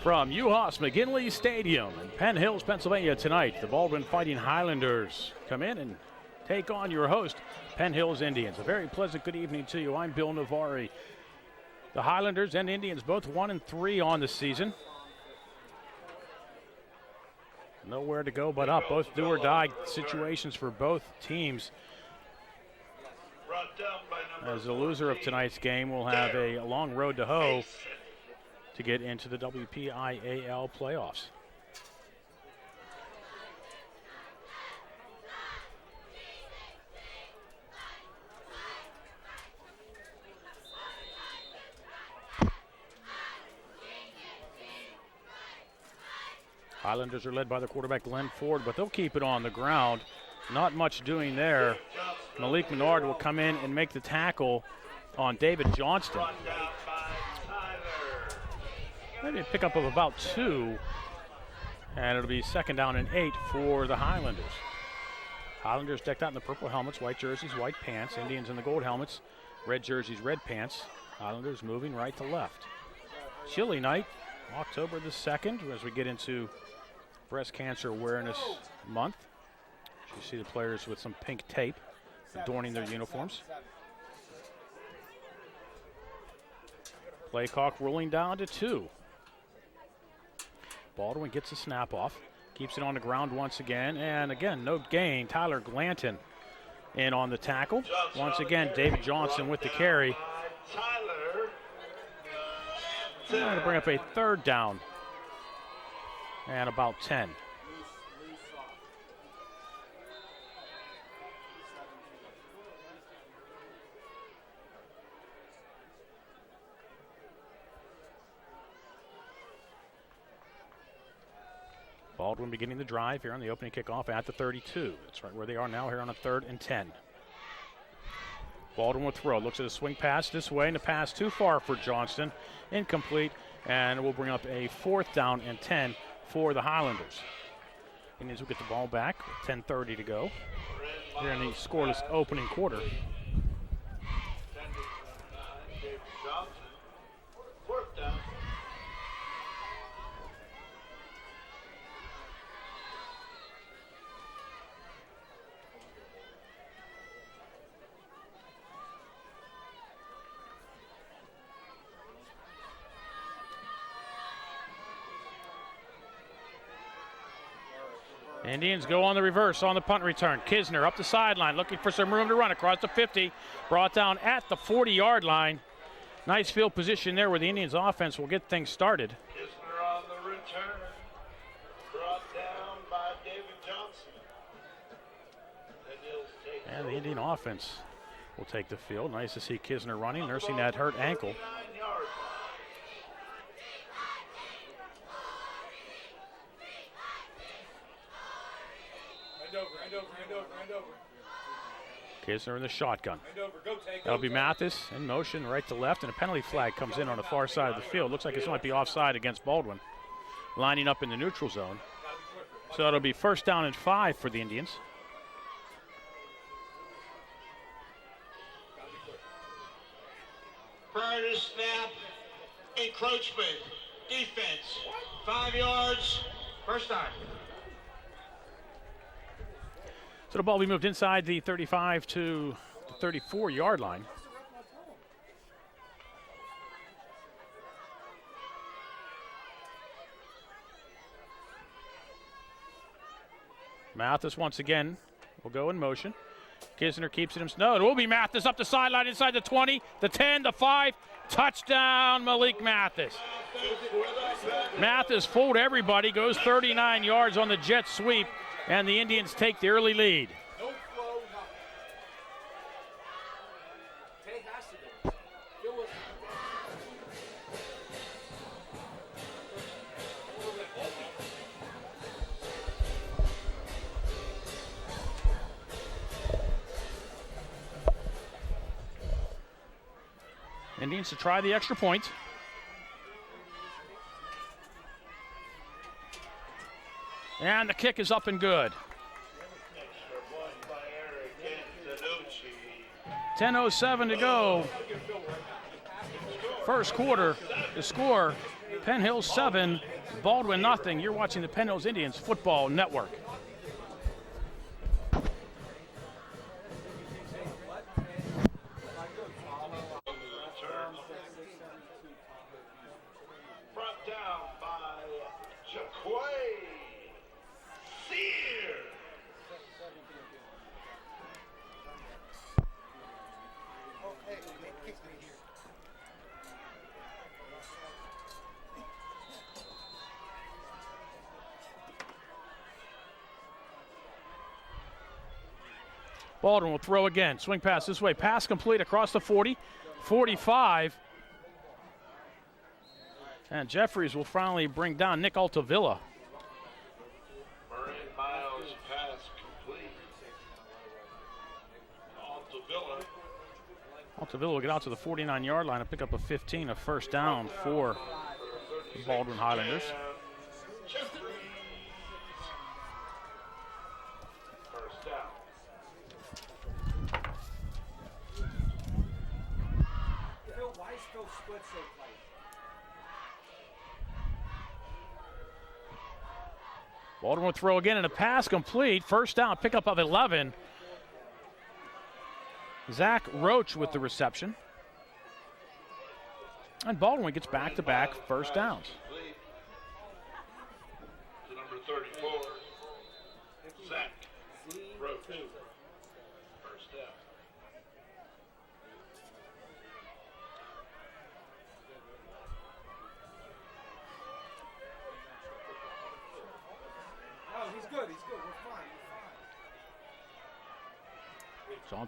From UHAS McGinley Stadium in Penn Hills, Pennsylvania tonight, the Baldwin Fighting Highlanders come in and take on your host, Penn Hills Indians. A very pleasant good evening to you. I'm Bill Navari. The Highlanders and Indians both 1-3 on the season. Nowhere to go but up. Both do or die situations for both teams. As the loser of tonight's game will have a long road to hoe to get into the WPIAL playoffs. Highlanders are led by the quarterback Glenn Ford, but they'll keep it on the ground. Not much doing there. Malik Menard will come in and make the tackle on David Johnston. Maybe a pickup of about 2, and it'll be 2nd down and 8 for the Highlanders. Highlanders decked out in the purple helmets, white jerseys, white pants. Indians in the gold helmets, red jerseys, red pants. Highlanders moving right to left. Chilly night, October the 2nd, as we get into Breast Cancer Awareness Month. You see the players with some pink tape adorning their uniforms. Play clock rolling down to 2. Baldwin gets the snap off, keeps it on the ground once again, and again, no gain. Tyler Glanton in on the tackle. Once again, David Johnson with the carry. Trying to bring up a 3rd down and about 10. Baldwin beginning the drive here on the opening kickoff at the 32. That's right where they are now here on a 3rd and 10. Baldwin will throw, looks at a swing pass this way, and the pass too far for Johnston. Incomplete, and we'll bring up a 4th down and 10 for the Highlanders. Indians will get the ball back with 10:30 to go here in the scoreless opening quarter. Indians go on the reverse on the punt return. Kisner up the sideline, looking for some room to run across the 50. Brought down at the 40-yard line. Nice field position there where the Indians offense will get things started. Kisner on the return. Brought down by David Johnson. And the Indian offense will take the field. Nice to see Kisner running, nursing that hurt ankle. Kisner in the shotgun. That'll be Mathis in motion right to left, and a penalty flag comes in on the far side of the field. Looks like this might be offside against Baldwin, lining up in the neutral zone. So it'll be 1st down and 5 for the Indians. Prior to snap, encroachment, defense, 5 yards, 1st down. So the ball will be moved inside the 35 to the 34-yard line. Mathis once again will go in motion. Kisner keeps it. No, it will be Mathis up the sideline inside the 20, the 10, the 5. Touchdown, Malik Mathis. Mathis fooled everybody, goes 39 yards on the jet sweep, and the Indians take the early lead. Indians to try the extra point. And the kick is up and good. 10:07 to go. First quarter, the score, Penn Hills 7, Baldwin nothing. You're watching the Penn Hills Indians Football Network. Brought down by Jaquay Sear. Baldwin will throw again. Swing pass this way. Pass complete across the 40, 45. And Jeffries will finally bring down Nick Altavilla. Moran Miles pass complete. Altavilla will get out to the 49-yard line and pick up a 15, a first down for the Baldwin Highlanders. First down. Why is Phil split so tight? Baldwin will throw again and a pass complete. First down, pickup of 11. Zach Roach with the reception. And Baldwin gets back-to-back first downs. To number 34, Zach Roach. First down. Oh, he's good. We're fine.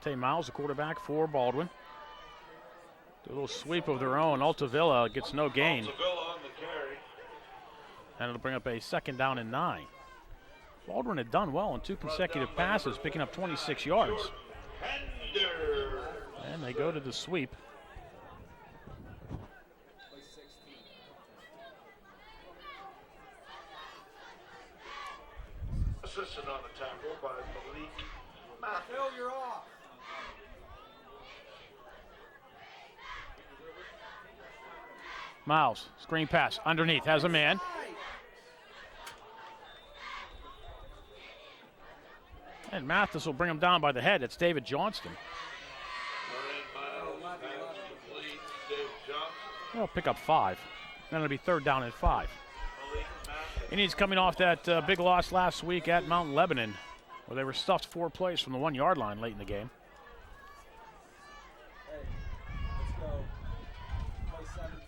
Jonte Miles, the quarterback for Baldwin. Do a little sweep of their own. Altavilla gets no gain. Altavilla on the carry. And it'll bring up a second down and 9. Baldwin had done well on 2 consecutive passes, picking up 26 yards. Hender. And they go to the sweep. Assistant on the tackle by Malik Matthews. Phil, you're off. Miles, screen pass, underneath, has a man. And Mathis will bring him down by the head. It's David Johnston. Moran Miles pass complete. Dave Johnson. They'll pick up 5. Then it'll be third down and 5. Malik Matthews. Indians coming off that big loss last week at Mount Lebanon, where they were stuffed 4 plays from the 1-yard line late in the game. Hey, let's go. Play 17.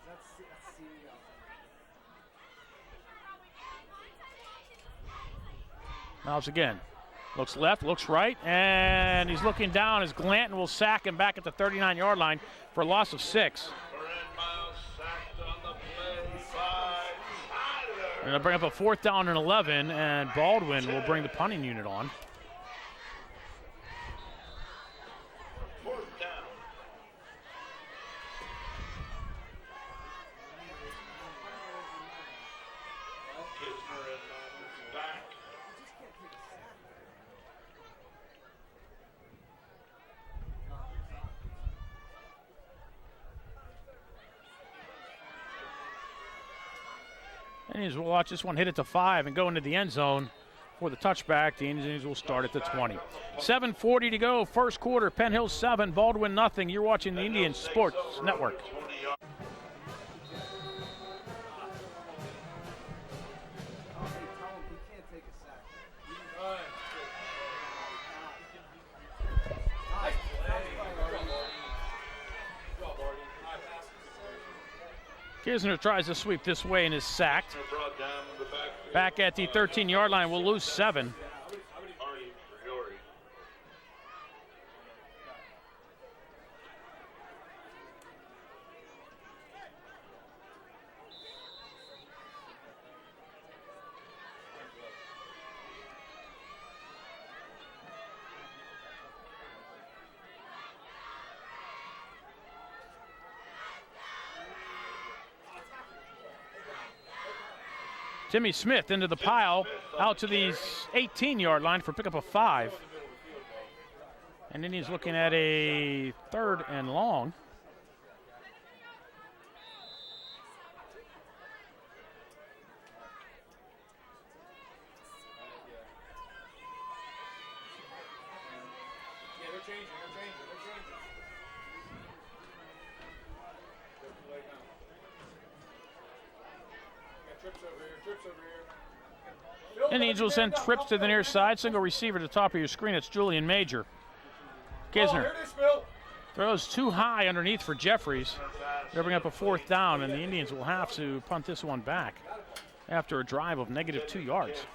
That's CEO. Miles again. Looks left, looks right, and he's looking down as Glanton will sack him back at the 39-yard line for a loss of 6. Moran Miles sacked on the play by Tyler. And they'll bring up a 4th down and 11, and Baldwin will bring the punting unit on. Fourth down. Kisner and Matthews back. Indians will watch this one hit it to 5 and go into the end zone for the touchback. The Indians will start at the 20. 7:40 to go, first quarter. Penn Hills 7, Baldwin nothing. You're watching the Indians Sports Network. 20 yards. Oh, hey, tell him he can't take a sack. Kisner tries to sweep this way and is sacked. Brought down in the backfield. Back at the 13-yard line, we'll lose 7. Artie Priori. Timmy Smith into the pile, out to the 18-yard line for pickup of 5. And Indians looking at a 3rd and long. Indians will send trips to the near side. Single receiver to the top of your screen. It's Julian Major. Kisner throws too high underneath for Jeffries. They'll bring up a 4th down, and the Indians will have to punt this one back after a drive of -2 yards.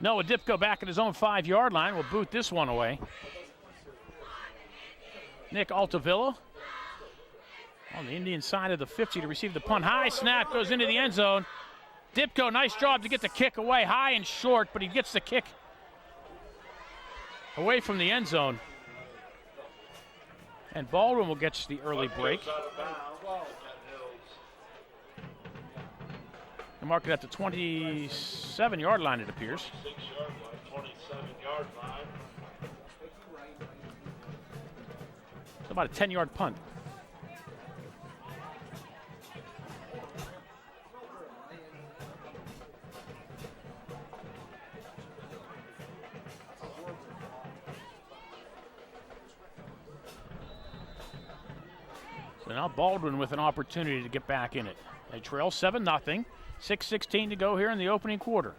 Noah Dipko back at his own 5-yard line. Will boot this one away. Nick Altavilla on the Indian side of the 50 to receive the punt. High snap goes into the end zone. Dipko, nice job to get the kick away, high and short, but he gets the kick away from the end zone. And Baldwin will get the early break. They mark it at the 27-yard line, it appears. 27-yard line. It's about a 10-yard punt. So now Baldwin with an opportunity to get back in it. They trail 7-0. 6:16 to go here in the opening quarter.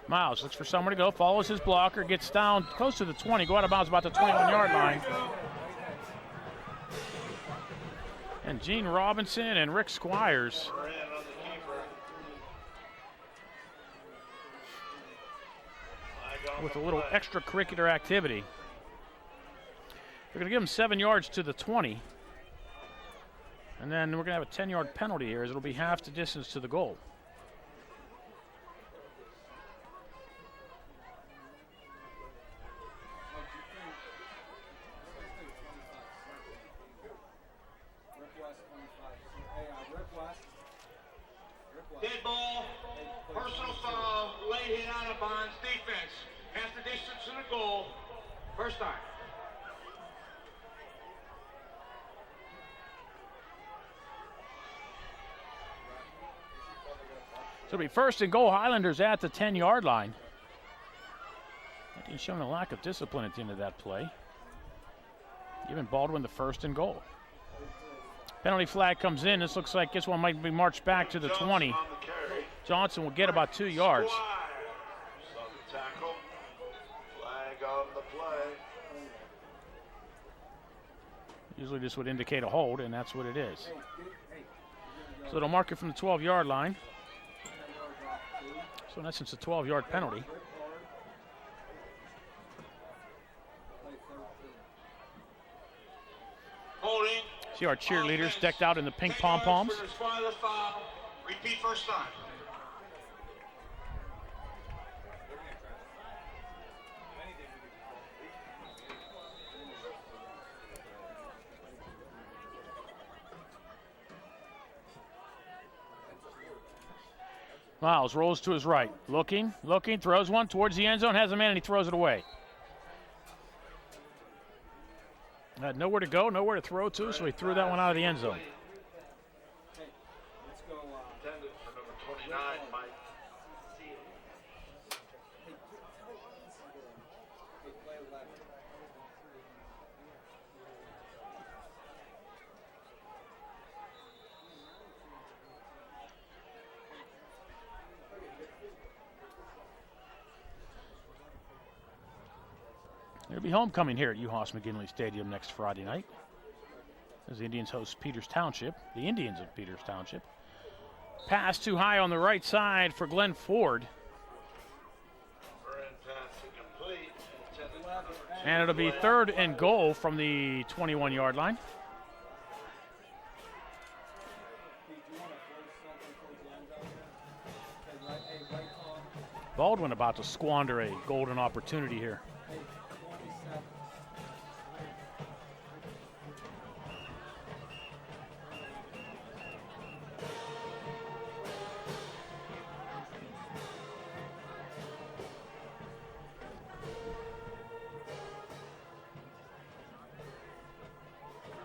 Miles looks for somewhere to go, follows his blocker, gets down close to the 20, go out of bounds about the 21-yard line. And Gene Robinson and Rick Squires with a little extracurricular activity. They're going to give him 7 yards to the 20. And then we're going to have a 10-yard penalty here as it'll be half the distance to the goal. Dead ball, personal foul, late hit out of bounds, defense. Half the distance to the goal. First time. So it'll be 1st and goal, Highlanders at the 10-yard line. He's shown a lack of discipline at the end of that play. Giving Baldwin the 1st and goal. Penalty flag comes in. This looks like this one might be marched back to the 20. Johnson will get about 2 yards. Tackle. Flag on the play. Usually this would indicate a hold, and that's what it is. So it'll mark it from the 12-yard line. So in essence, a 12-yard penalty. Holding. See our cheerleaders decked out in the pink pom-poms. Repeat first time. Miles rolls to his right. Looking, throws one towards the end zone, has a man, and he throws it away. Had nowhere to go, nowhere to throw to, so he threw that one out of the end zone. Let's go. Intended for number 29, Mike. Play 11. There'll be homecoming here at UHAS McGinley Stadium next Friday night as the Indians host Peters Township, the Indians of Peters Township. Pass too high on the right side for Glenn Ford. And it'll be 3rd and goal from the 21-yard line. Baldwin about to squander a golden opportunity here.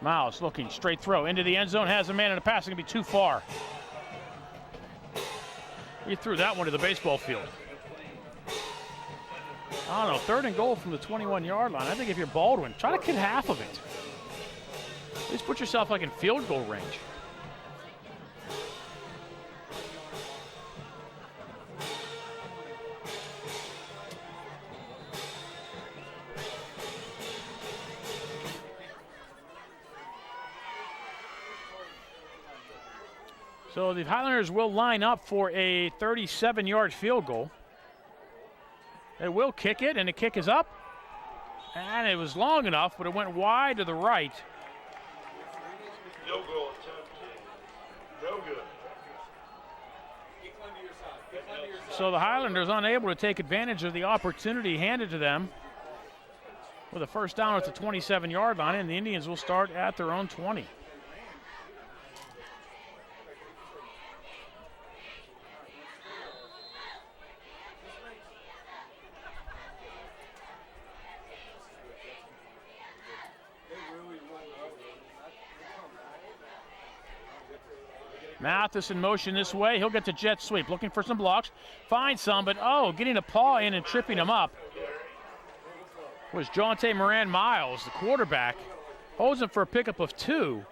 Miles looking, straight throw into the end zone, has a man, and a pass is going to be too far. He threw that one to the baseball field. I don't know, 3rd and goal from the 21-yard line. I think if you're Baldwin, try to get half of it. At least put yourself like in field goal range. So the Highlanders will line up for a 37-yard field goal. They will kick it, and the kick is up. And it was long enough, but it went wide to the right. No goal attempt. No good. So the Highlanders unable to take advantage of the opportunity handed to them with a first down at the 27-yard line, and the Indians will start at their own 20. Mathis in motion this way. He'll get the jet sweep. Looking for some blocks. Finds some, but getting a paw in and tripping him up was Jonte Moran-Miles, the quarterback. Holds him for a pickup of 2.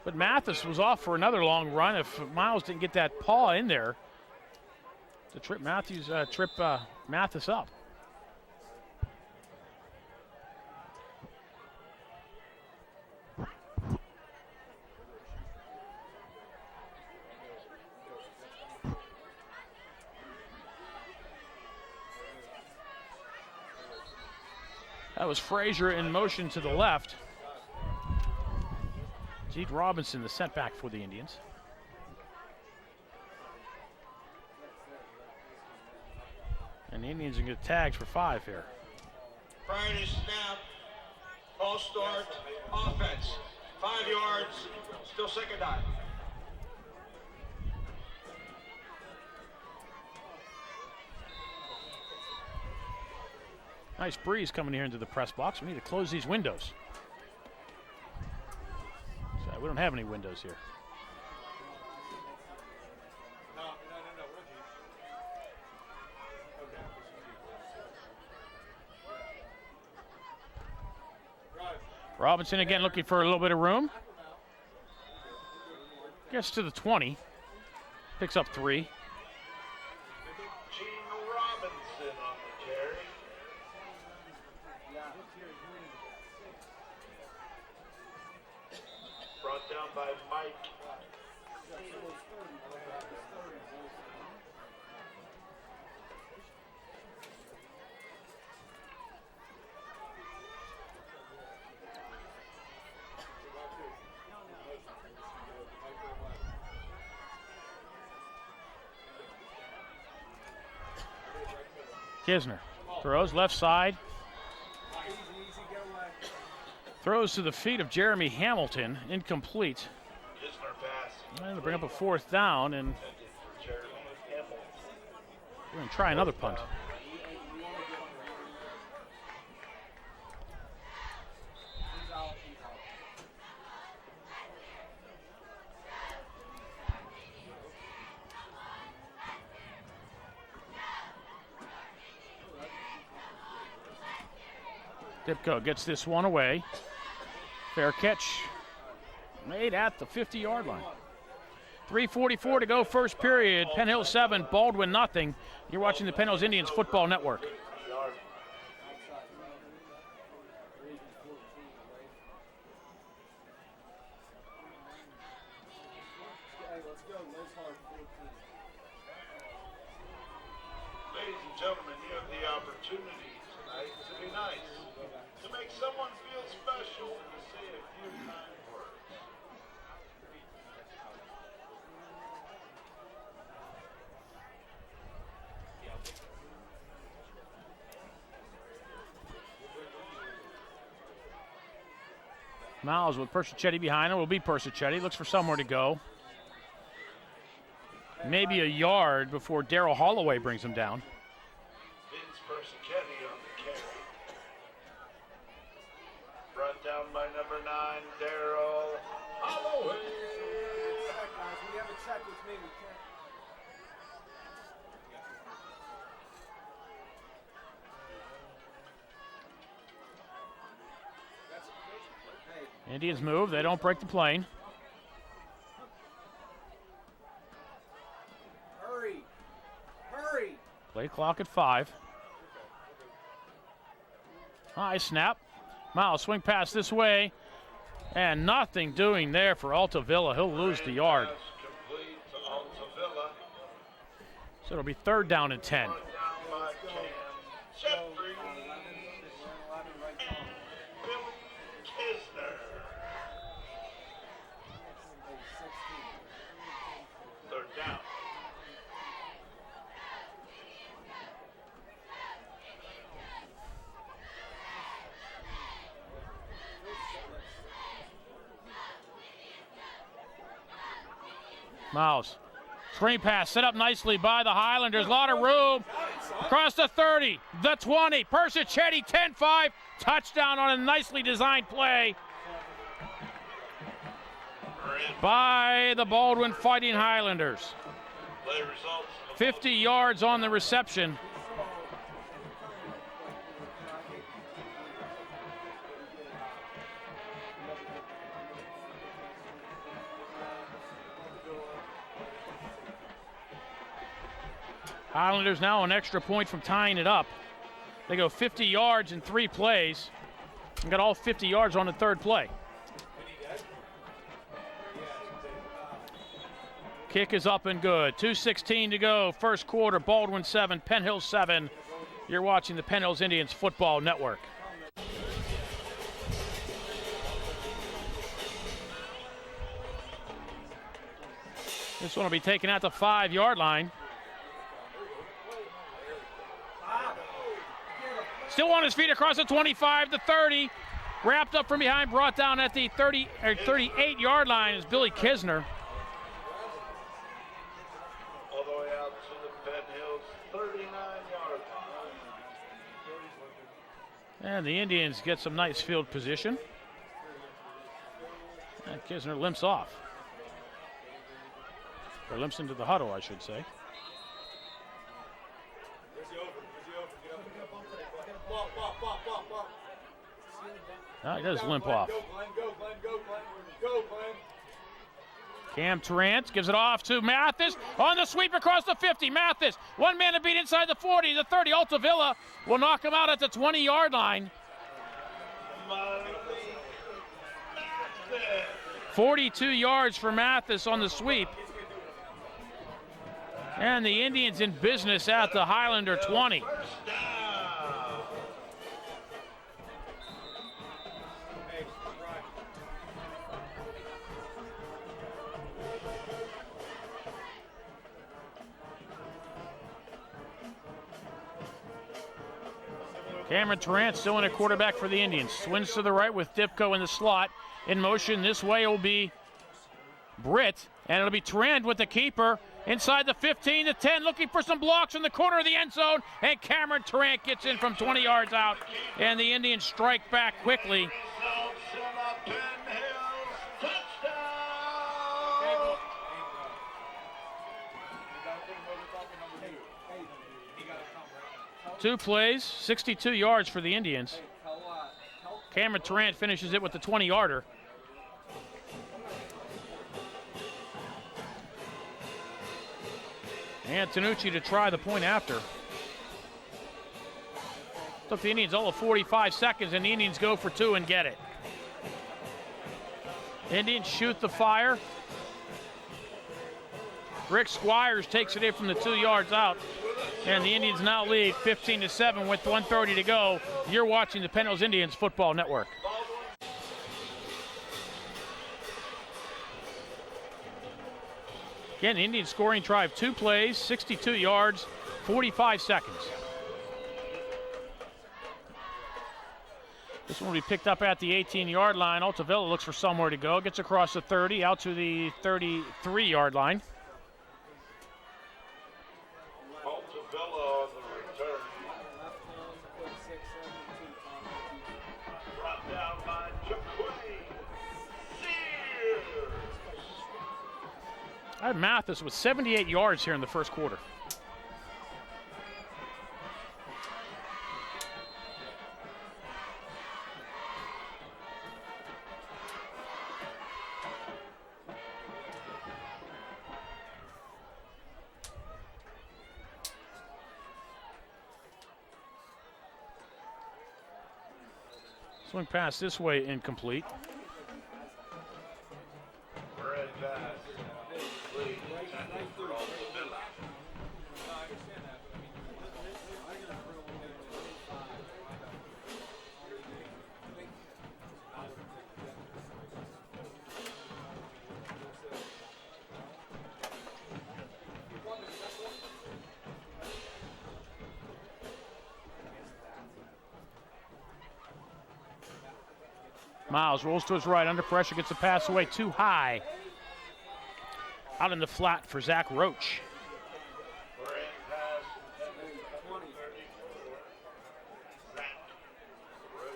But Mathis was off for another long run. If Miles didn't get that paw in there, to trip Mathis up. That was Frazier in motion to the left. Zeke Robinson, the setback for the Indians. And the Indians are going to get tags for 5 here. Prior to snap, false start, offense. 5 yards, still second down. Nice breeze coming here into the press box. We need to close these windows. So we don't have any windows here. Robinson again looking for a little bit of room. Gets to the 20. Picks up 3. Brought down by Mike. Kisner throws left side. Throws to the feet of Jeremy Hamilton, incomplete. And they'll bring up a 4th down, and we're going to try another punt. Dipko gets this one away. Fair catch made at the 50-yard line. 3:44 to go, first period. Penn Hill 7, Baldwin nothing. You're watching the Penn Hills Indians Football Network. Ladies and gentlemen, you have the opportunity tonight to be nice, to make someone feel special, and to say a few kind words. Miles with Persichetti behind him. Will be Persichetti. Looks for somewhere to go. Maybe a yard before Darryl Holloway brings him down. Vince Persichetti on the carry. Brought down by number 9. sack with me. We can't. Indians move. They don't break the plane. Hurry. Hurry. Play clock at 5. High snap. Miles swing pass this way. And nothing doing there for Altavilla. He'll lose the yard. Complete to Altavilla. So it'll be 3rd down and 10. Down by Cam. Jeffrey. Billy Kisner. 3rd down. Miles. Screen pass set up nicely by the Highlanders. A lot of room. Across the 30, the 20. Persichetti 10-5. Touchdown on a nicely designed play by the Baldwin Fighting Highlanders. Play results. 50 yards on the reception. Highlanders now an extra point from tying it up. They go 50 yards in 3 plays and got all 50 yards on the 3rd play. Kick is up and good. 2:16 to go. 1st quarter. Baldwin 7, Penn Hills 7. You're watching the Penn Hills Indians Football Network. This one will be taken at the 5-yard line. Still on his feet across the 25, the 30. Wrapped up from behind, brought down at the 38-yard line is Billy Kisner. All the way out to the Penn Hills 39-yard line. And the Indians get some nice field position. And Kisner limps off. Or limps into the huddle, I should say. He does limp off. Cam Trant gives it off to Mathis on the sweep across the 50. Mathis, one man to beat inside the 40, the 30. Altavilla will knock him out at the 20-yard line. 42 yards for Mathis on the sweep. And the Indians in business at the Highlander 20. Cameron Tarrant still in a quarterback for the Indians. Swings to the right with Dipko in the slot. In motion this way will be Britt, and it'll be Tarrant with the keeper inside the 15, the 10, looking for some blocks in the corner of the end zone, and Cameron Tarrant gets in from 20 yards out, and the Indians strike back quickly. Two plays, 62 yards for the Indians. Cameron Tarrant finishes it with the 20-yarder. And Tanucci to try the point after. Took the Indians all of 45 seconds, and the Indians go for 2 and get it. Indians shoot the fire. Rick Squires takes it in from the 2 yards out. And the Indians now lead 15-7 with 1:30 to go. You're watching the Penn Hills Indians Football Network. Again, the Indians scoring drive, 2 plays, 62 yards, 45 seconds. This one will be picked up at the 18-yard line. Altavilla looks for somewhere to go. Gets across the 30, out to the 33-yard line. I had Mathis with 78 yards here in the first quarter. Swing pass this way, incomplete. Red pass. Complete. Intended for Villa. Miles rolls to his right, under pressure, gets the pass away too high. Out in the flat for Zach Roach. Red pass intended for 34. Zach Roach.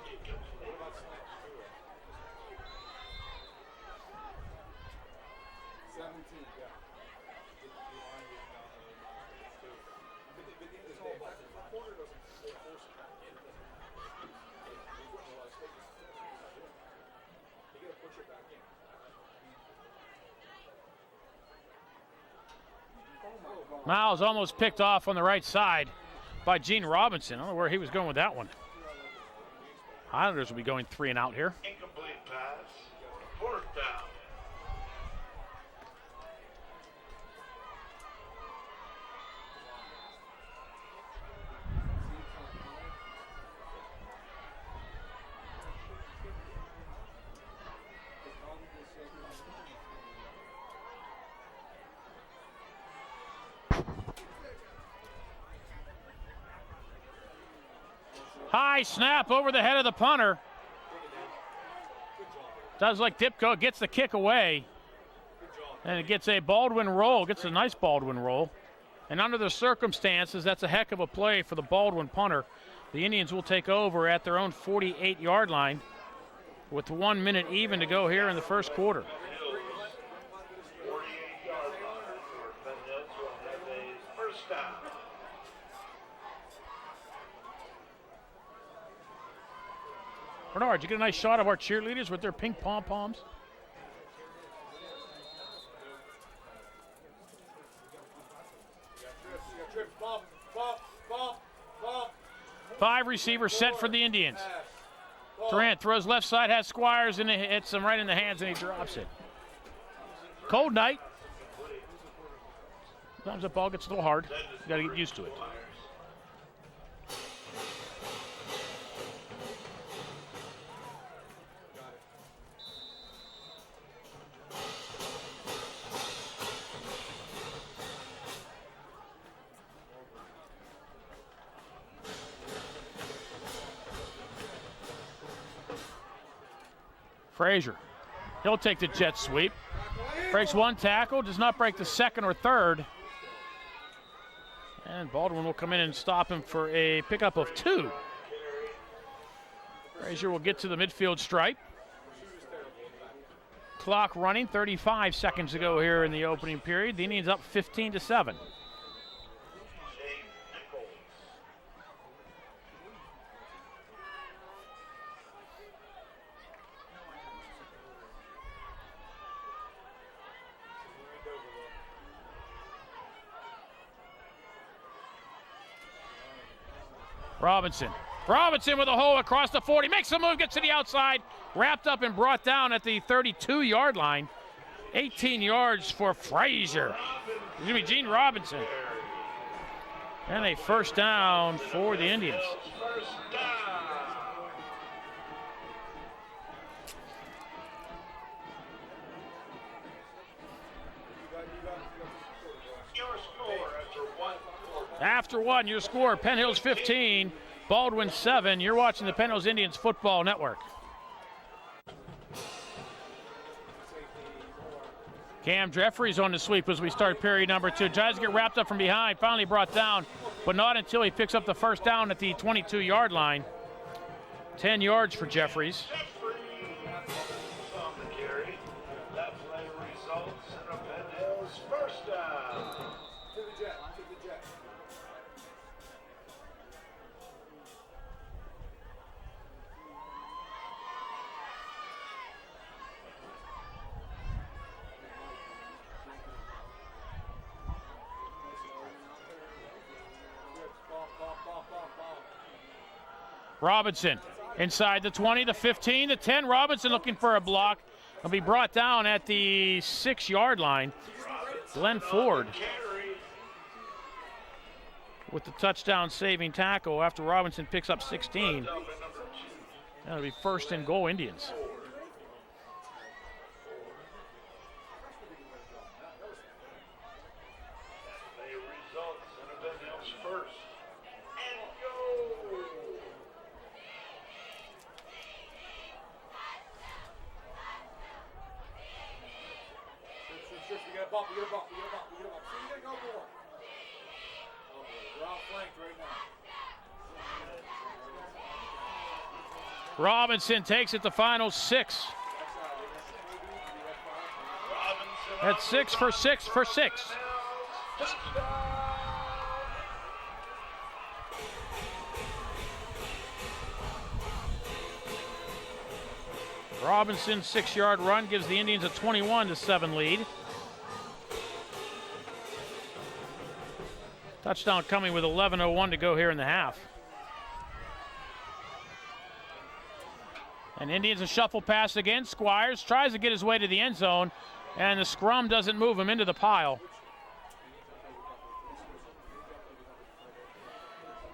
Incomplete. 17, yeah. Miles almost picked off on the right side by Gene Robinson. I don't know where he was going with that one. Highlanders will be going 3 and out here. Incomplete pass. Fourth down. High snap over the head of the punter. Does like Dipko, gets the kick away. And it gets a Baldwin roll, gets a nice Baldwin roll. And under the circumstances, that's a heck of a play for the Baldwin punter. The Indians will take over at their own 48-yard line with 1 minute even to go here in the first quarter. 48-yard line for Penn will have a first down. Bernard, you get a nice shot of our cheerleaders with their pink pom-poms? Five receivers set for the Indians. Durant throws left side, has Squires, and it hits him right in the hands, and he drops it. Cold night. Sometimes the ball gets a little hard. You got to get used to it. Frazier, he'll take the jet sweep. Breaks one tackle, does not break the second or third. And Baldwin will come in and stop him for a pickup of 2. Frazier will get to the midfield stripe. Clock running, 35 seconds to go here in the opening period. The Indians up 15-7. Robinson with a hole across the 40, makes the move, gets to the outside, wrapped up and brought down at the 32-yard line. 18 yards for Frazier. Excuse me, Gene Robinson. And a first down for the Indians. First down. Your score After one, your score, Penn Hills 15, Baldwin 7. You're watching the Penn Hills Indians Football Network. Cam Jeffries on the sweep as we start period number 2. Tries to get wrapped up from behind, finally brought down, but not until he picks up the first down at the 22-yard line. 10 yards for Jeffries. on the carry. That play results Robinson inside the 20, the 15, the 10. Robinson looking for a block. Will be brought down at the 6-yard line. Glenn Ford with the touchdown saving tackle after Robinson picks up 16. That'll be 1st and goal, Indians. Robinson takes it the final 6. That's 6 for 6 for 6. Robinson's 6-yard run gives the Indians a 21-7 lead. Touchdown coming with 11:01 to go here in the half. And Indians a shuffle pass again. Squires tries to get his way to the end zone, and the scrum doesn't move him into the pile.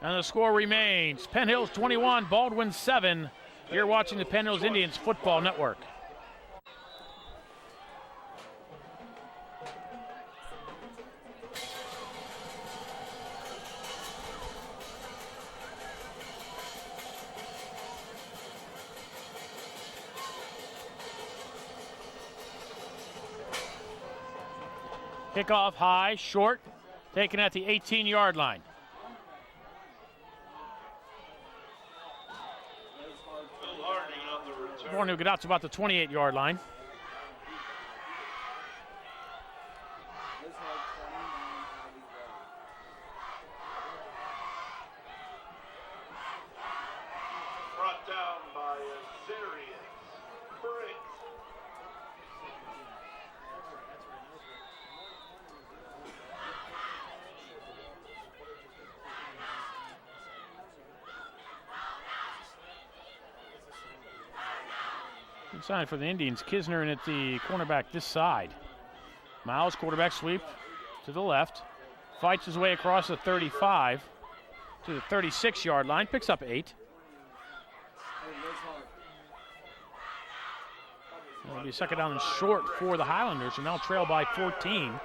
And the score remains Penn Hills 21, Baldwin 7. You're watching the Penn Hills Indians Football Network. Kickoff high, short, taken at the 18-yard line. Warren will get out to about the 28-yard line. Brought down by Azarius Briggs. Inside for the Indians, Kisner in at the cornerback this side. Miles, quarterback sweep to the left. Fights his way across the 35 to the 36-yard line, picks up 8. It'll be 2nd down and short for the Highlanders, who now trail by 14.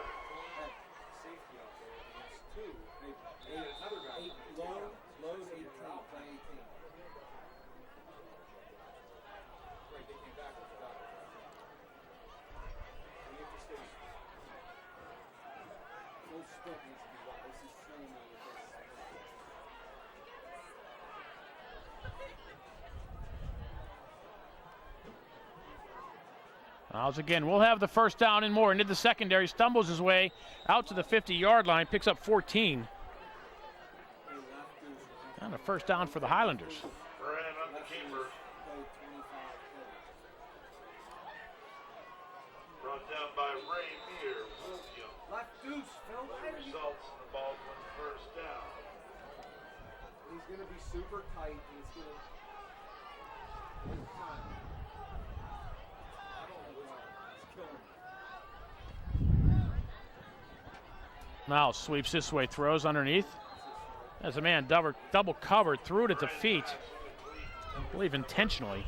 Miles again will have the 1st down and more into the secondary, stumbles his way out to the 50-yard line, picks up 14. And a 1st down for the Highlanders. Brought down by Rainier Williams. Results in the Baldwin 1st down. He's going to be super tight. He's going to time. Miles sweeps this way, throws underneath. As a man double covered, threw it at the feet. I believe intentionally.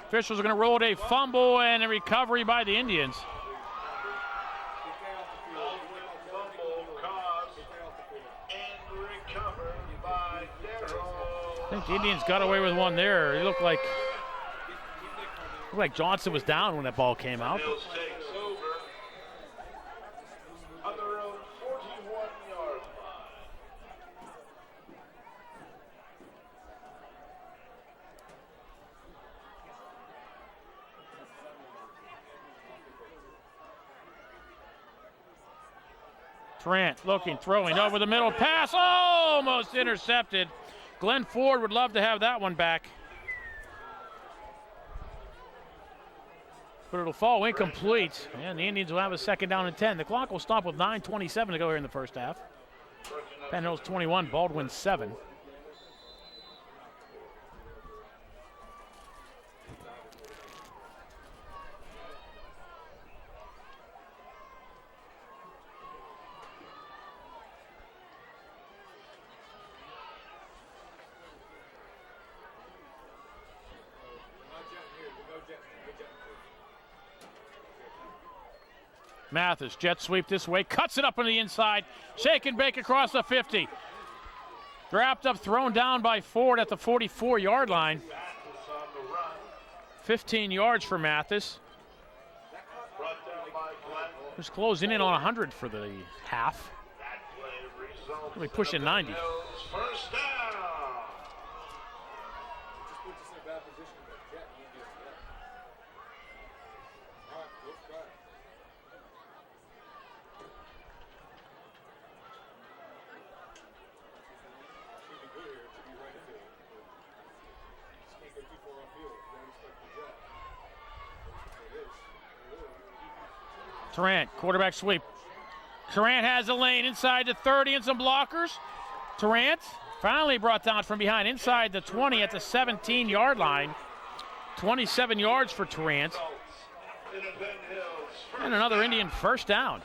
Officials are going to roll it, a fumble and a recovery by the Indians. I think the Indians got away with one there. It looked like Johnson was down when that ball came out. Trent looking, throwing over the middle, pass almost intercepted. Glenn Ford would love to have that one back. But it'll fall incomplete, and the Indians will have a second down and 10. The clock will stop with 9:27 to go here in the first half. Penn Hills 21, Baldwin 7. Mathis, jet sweep this way, cuts it up on the inside, shake and bake across the 50. Wrapped up, thrown down by Ford at the 44-yard line. 15 yards for Mathis. Who's closing in on 100 for the half. Really pushing 90. First down. Tarrant, quarterback sweep. Tarrant has a lane inside the 30 and some blockers. Tarrant finally brought down from behind inside the 20 at the 17-yard line. 27 yards for Tarrant. And another Indian first down.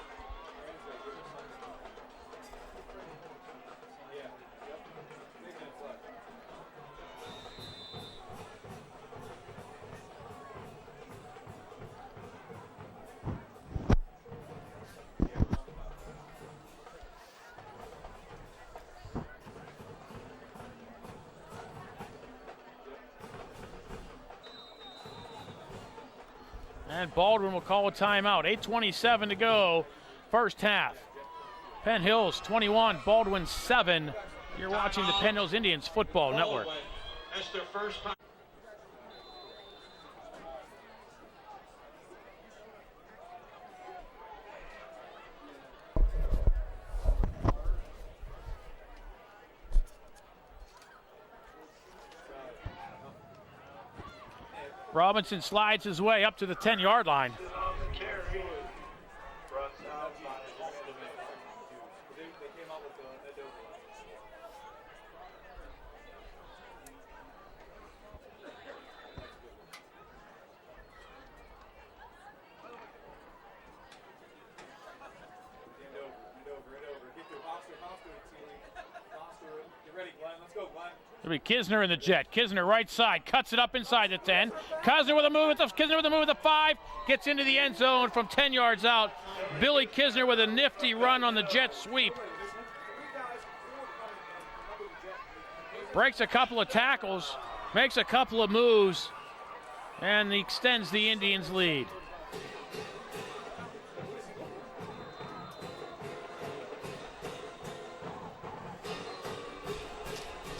And Baldwin will call a timeout. 8:27 to go, first half. Penn Hills 21, Baldwin 7. You're watching the Penn Hills Indians Football Network. That's their first time. Robinson slides his way up to the 10-yard line. It'll be Kisner in the jet. Kisner right side, cuts it up inside the 10. Kisner with a move at the 5, gets into the end zone from 10 yards out. Billy Kisner with a nifty run on the jet sweep. Breaks a couple of tackles, makes a couple of moves, and extends the Indians' lead.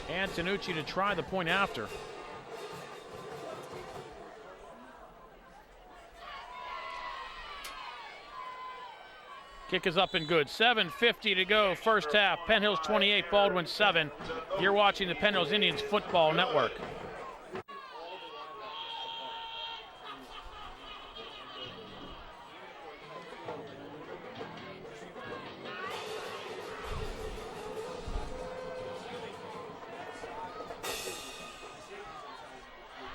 Antonucci to try the point after. Kick is up and good. 7:50 to go, first half. Penn Hills 28, Baldwin 7. You're watching the Penn Hills Indians Football Network.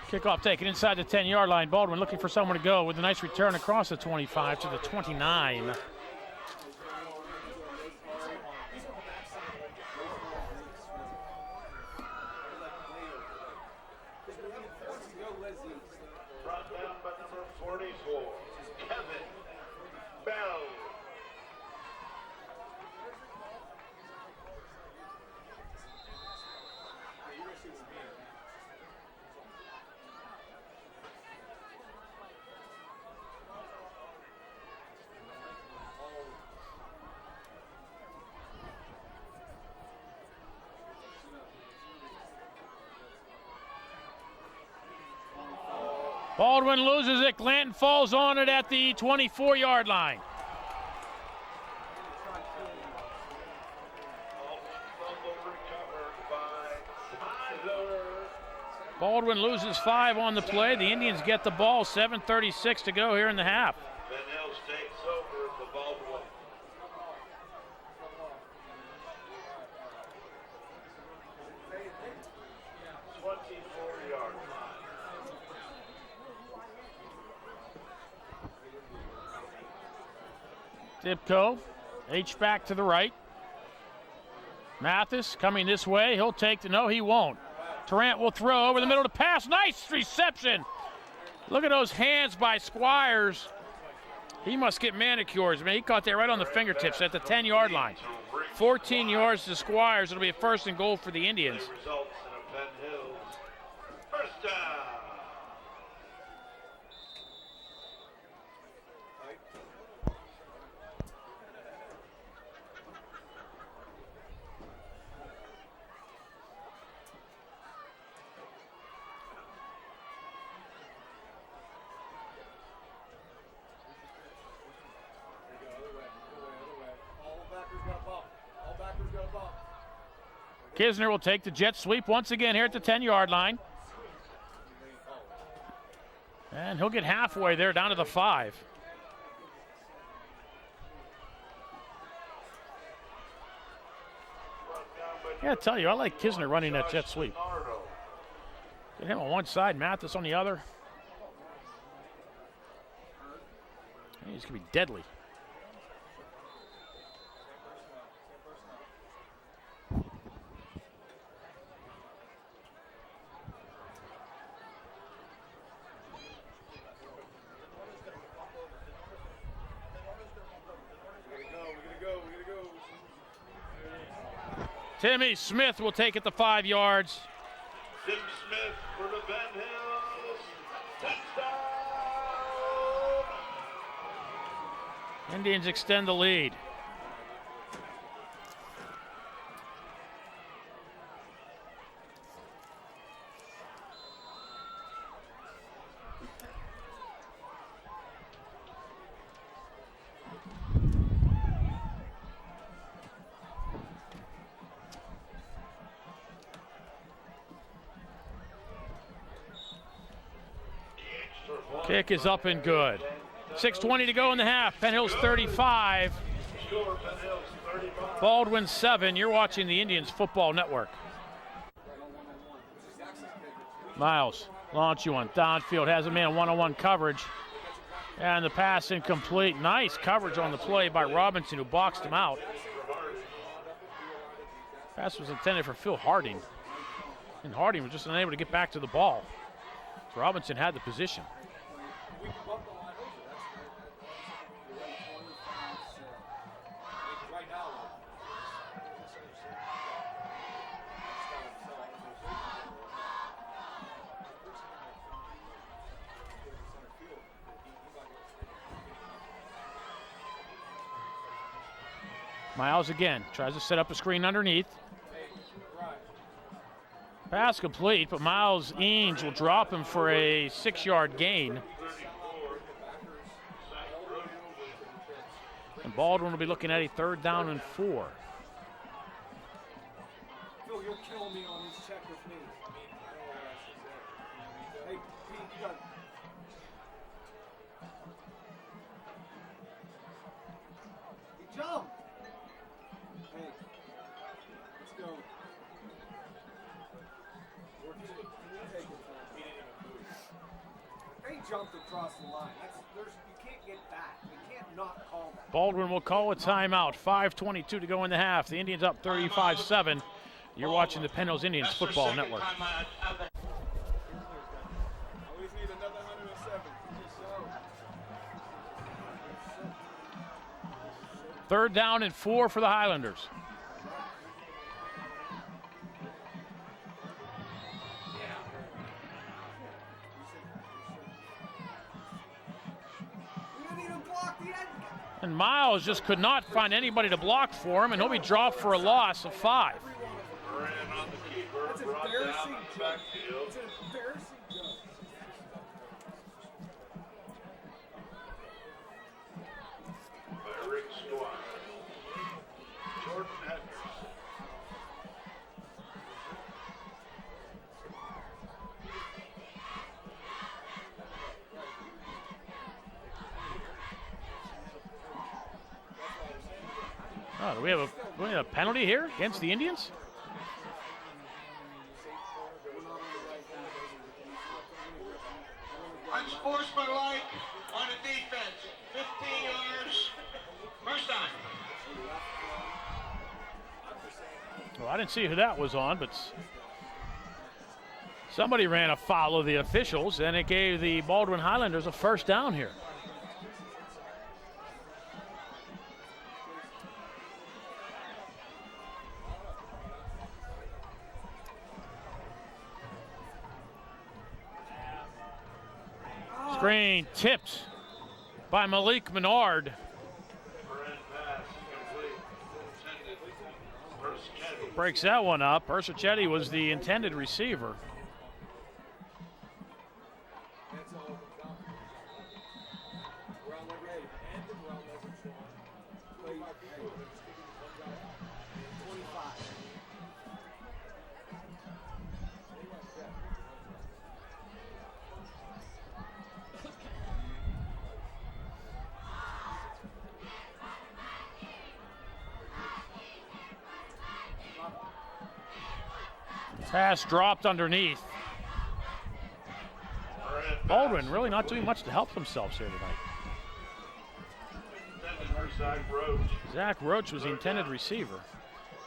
Kickoff taken inside the 10-yard line. Baldwin looking for someone to go with a nice return across the 25 to the 29. Brought down by number 44, Kevin Bell. Baldwin loses it. Glanton falls on it at the 24-yard line. Baldwin loses 5 on the play. The Indians get the ball. 7:36 to go here in the half. Penn Hills takes over at the Baldwin. Yard line. Dipko, H-back to the right. Mathis coming this way. He'll take the, no, he won't. Tarrant will throw over the middle to pass. Nice reception. Look at those hands by Squires. He must get manicures. I mean, he caught that right on the fingertips at the 10-yard line. 14 yards to Squires. It'll be a 1st and goal for the Indians. Results in a Penn Hills first down. Kisner will take the jet sweep once again here at the 10-yard line. And he'll get halfway there down to the 5. I gotta tell you, I like Kisner running that jet sweep. Get him on one side, Mathis on the other. He's gonna be deadly. Timmy Smith will take it the 5 yards. Tim Smith for the Penn Hills. Touchdown! Indians extend the lead. Kick is up and good. 6:20 to go in the half. Penn Hills 35. Baldwin 7. You're watching the Indians Football Network. Miles, launch you one. Downfield has a man one-on-one coverage. And the pass incomplete. Nice coverage on the play by Robinson, who boxed him out. Pass was intended for Phil Harding. And Harding was just unable to get back to the ball. So Robinson had the position. Miles again tries to set up a screen underneath. Pass complete, but Miles Eanes will drop him for a 6-yard gain. And Baldwin will be looking at a 3rd down and 4. Phil, you'll kill me on this check with me. Hey, Pete, you got... He jumped! Hey, let's go. They jumped across the line. You can't get that. You can't not call that. Baldwin will call a timeout. 5:22 to go in the half. The Indians up 35-7. You're watching the Penn Hills Indians Football Network. Always need another 107. 3rd down and 4 for the Highlanders. And Miles just could not find anybody to block for him, and he'll be dropped for a loss of 5. That's embarrassing. It's an embarrassing joke. By Rick Squire. Jordan Henderson. Do we have a penalty here against the Indians? Unsportsmanlike on the defense. 15 yards. First down. Well, I didn't see who that was on, but somebody ran afoul of the officials, and it gave the Baldwin Highlanders a first down here. Screen tipped by Malik Menard. Breaks that one up. Persichetti was the intended receiver. Pass dropped underneath. Baldwin really not doing much to help themselves here tonight. Zach Roach was the intended receiver.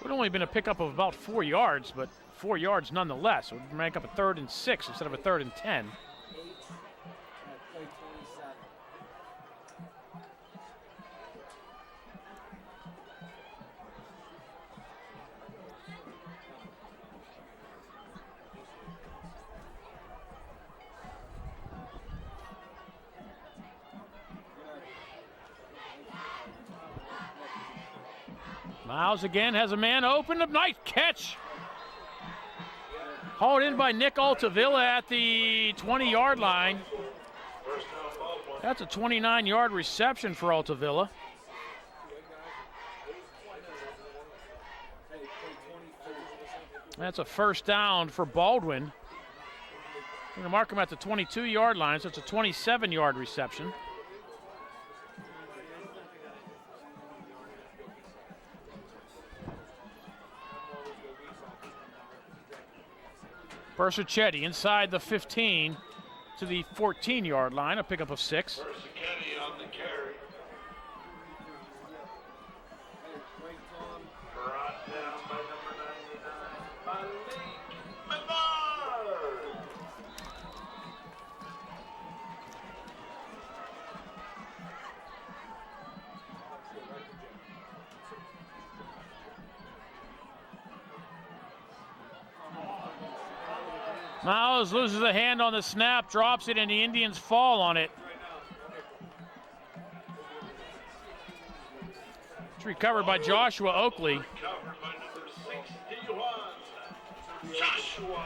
It would only been a pickup of about 4 yards, but 4 yards nonetheless. It would make up a 3rd and 6 instead of a 3rd and 10. Miles again has a man open. A nice catch. Hauled in by Nick Altavilla at the 20-yard line. That's a 29-yard reception for Altavilla. That's a first down for Baldwin. We're going to mark him at the 22-yard line, so it's a 27-yard reception. Persichetti inside the 15 to the 14-yard line, a pickup of 6. Persichetti on the carry. Brought down by number 99, Menard. Miles loses a hand on the snap, drops it, and the Indians fall on it. It's recovered by Joshua Oakley. Covered by number 61, Joshua.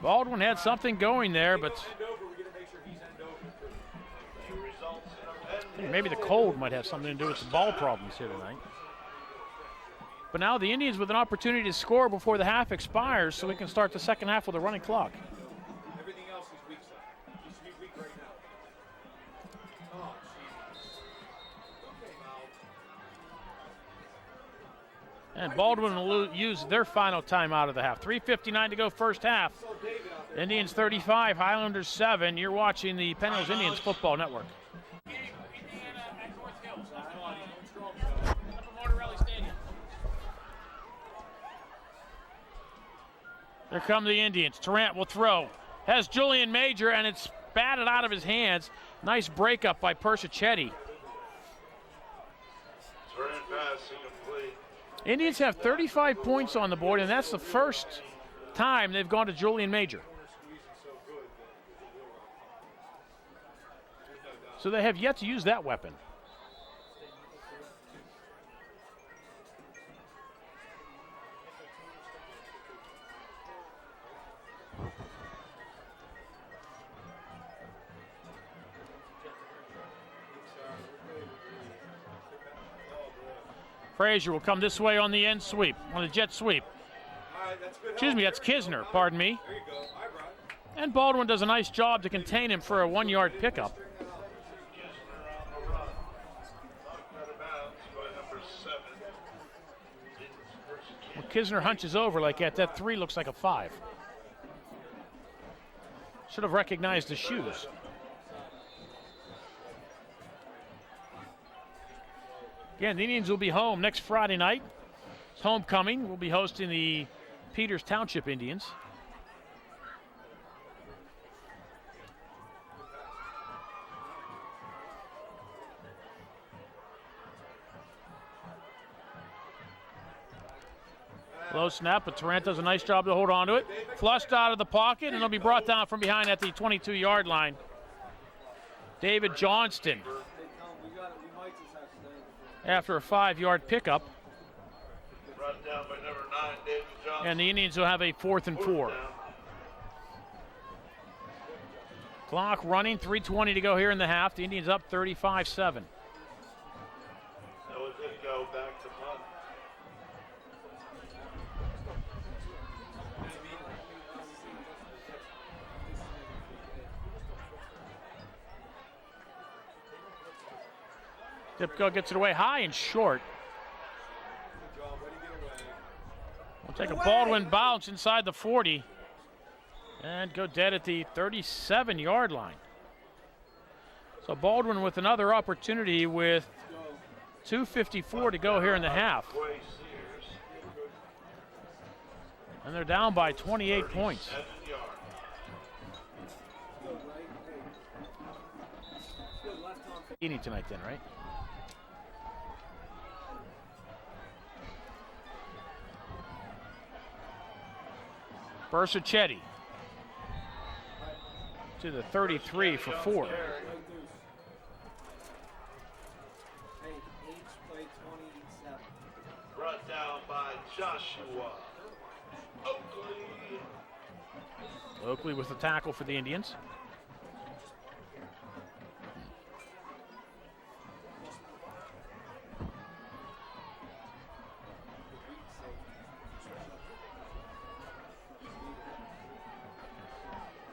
Baldwin had something going there, but I think maybe the cold might have something to do with the ball problems here tonight. But now the Indians with an opportunity to score before the half expires, so we can start the second half with a running clock. Everything else is weak side. He should be weak right now. Oh, Jesus. Okay, And Baldwin will use their final timeout of the half. 3:59 to go first half. Indians 35, Highlanders 7. You're watching the Penn Indians Football Network. Here come the Indians. Tarrant will throw. Has Julian Major, and it's batted out of his hands. Nice breakup by Persichetti. Tarrant pass incomplete. Indians have 35 points on the board, and that's the first time they've gone to Julian Major. So they have yet to use that weapon. Frazier will come this way on the end sweep, on the jet sweep. Excuse me, that's Kisner, pardon me. And Baldwin does a nice job to contain him for a 1-yard pickup. Kisner hunches over like that 3 looks like a 5. Should have recognized the shoes. Again, the Indians will be home next Friday night. It's homecoming. We'll be hosting the Peters Township Indians. Low snap, but Tarrant does a nice job to hold on to it. Flushed out of the pocket, and it'll be brought down from behind at the 22-yard line. David Johnston, after a 5-yard pickup. Brought down by number 9, David Johnson. And the Indians will have a 4th and 4. Clock running, 3:20 to go here in the half. The Indians up 35-7. So it did go back to punt. Dipko gets it away high and short. We'll take a Baldwin bounce inside the 40 and go dead at the 37-yard line. So Baldwin with another opportunity with 2:54 to go here in the half. And they're down by 28 points. Tonight then, right? Bersachetti to the 33 for 4. Brought down by Joshua Oakley. Oakley with the tackle for the Indians.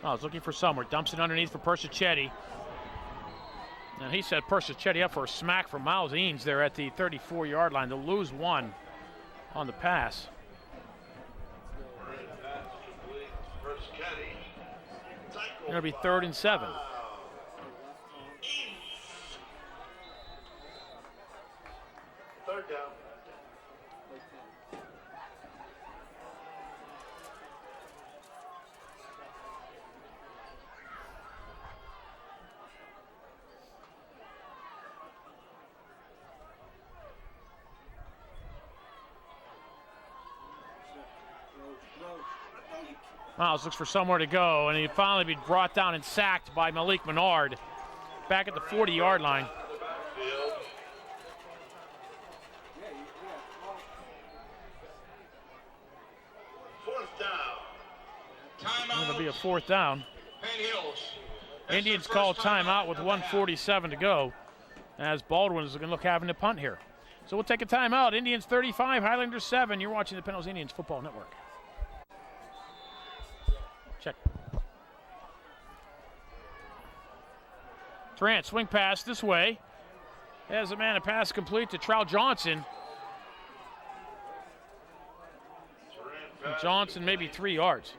Oh, he's looking for somewhere. Dumps it underneath for Persichetti. And he set Persichetti up for a smack from Miles Eanes there at the 34-yard line. They'll lose 1 on the pass. It'll be 3rd and 7. Third down. Miles looks for somewhere to go, and he'd finally be brought down and sacked by Malik Menard back at the 40-yard line. Fourth down. Timeout. It'll be a 4th down. Penn Hills. Indians call timeout with 1:47 to go, as Baldwin is going to look having to punt here. So we'll take a timeout. Indians 35, Highlanders 7. You're watching the Penn Hills Indians Football Network. Check. Trent, swing pass this way. Has a man, a pass complete to Trout Johnson. And Johnson maybe 3 yards.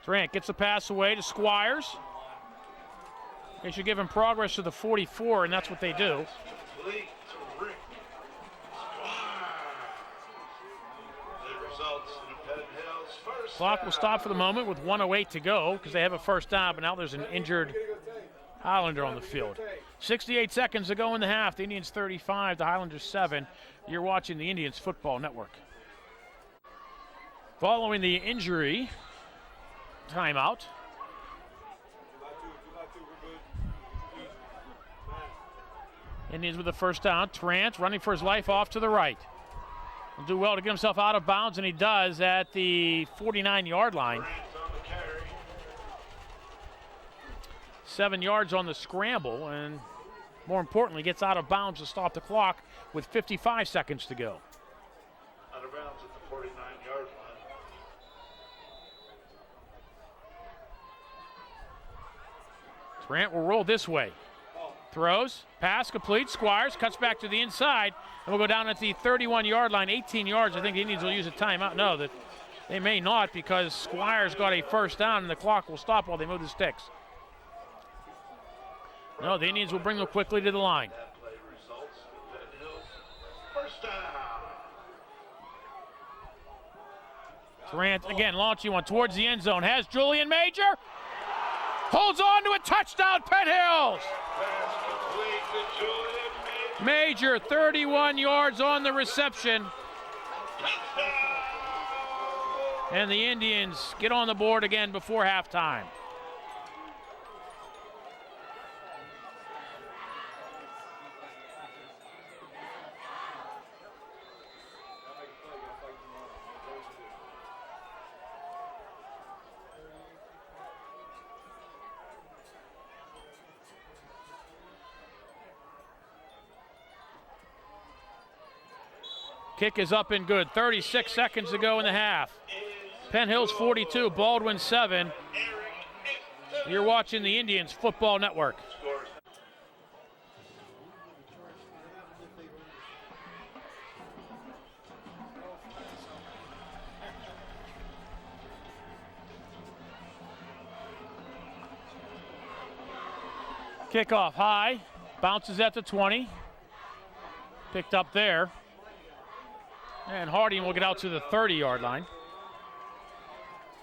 Trent gets the pass away to Squires. They should give him progress to the 44, and that's what they do. Clock will stop for the moment with 1:08 to go because they have a first down, but now there's an injured Highlander on the field. 68 seconds to go in the half. The Indians 35, the Highlanders 7. You're watching the Indians Football Network. Following the injury, timeout. Indians with the first down. Trant running for his life off to the right. Will do well to get himself out of bounds, and he does at the 49-yard line. 7 yards on the scramble, and more importantly, gets out of bounds to stop the clock with 55 seconds to go. Out of bounds at the 49-yard line. Grant will roll this way. Throws, pass complete, Squires cuts back to the inside, and we'll go down at the 31-yard line, 18 yards. I think the Indians will use a timeout. No, that they may not, because Squires got a first down and the clock will stop while they move the sticks. No, the Indians will bring them quickly to the line. That play results in Penn Hills first down. Grant again launching one towards the end zone. Has Julian Major. Holds on to a touchdown, Penn Hills. Pass complete to Julian Major. Major, 31 yards on the reception. Touchdown. And the Indians get on the board again before halftime. Kick is up and good. 36 seconds to go in the half. Penn Hills 42, Baldwin 7. You're watching the Indians Football Network. Kickoff high, bounces at the 20. Picked up there. And Harding will get out to the 30-yard line.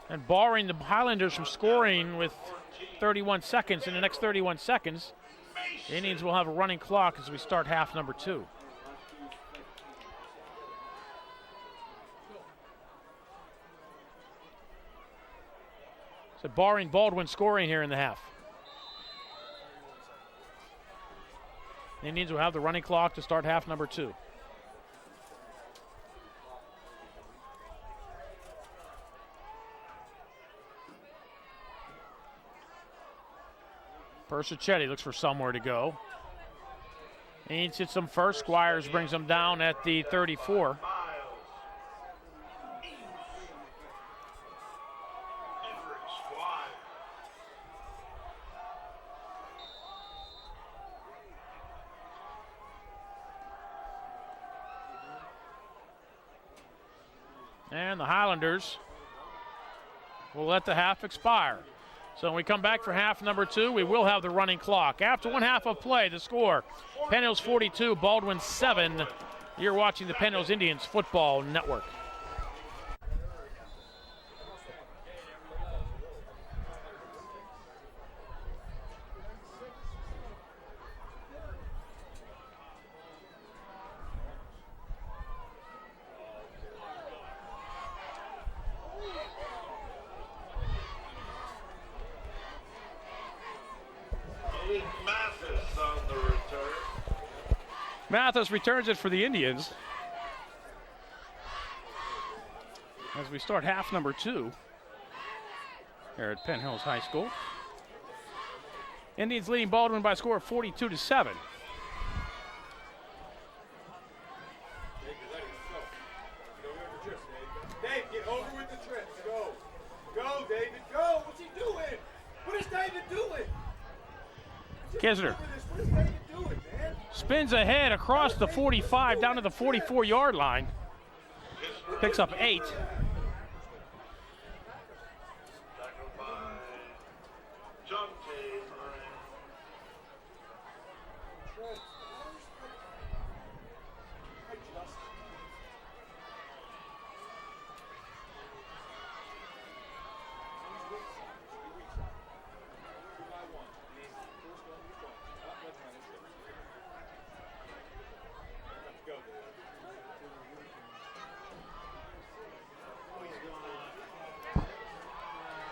And barring the Highlanders from scoring with 31 seconds in the next 31 seconds, the Indians will have a running clock as we start half number 2. So barring Baldwin scoring here in the half. The Indians will have the running clock to start half number 2. Persichetti looks for somewhere to go. Ains hits him first. Squires brings him down at the 34. And the Highlanders will let the half expire. So when we come back for half number 2, we will have the running clock. After one half of play, the score, Penn Hills 42, Baldwin 7. You're watching the Penn Hills Indians Football Network. Mathis returns it for the Indians as we start half number 2 here at Penn Hills High School. Indians leading Baldwin by a score of 42-7. Dave, get over with the trips. Go. Go, David, go. What's he doing? What is David doing? Kisner What is David doing, man? spins ahead across the 45 down to the 44-yard line. Picks up 8.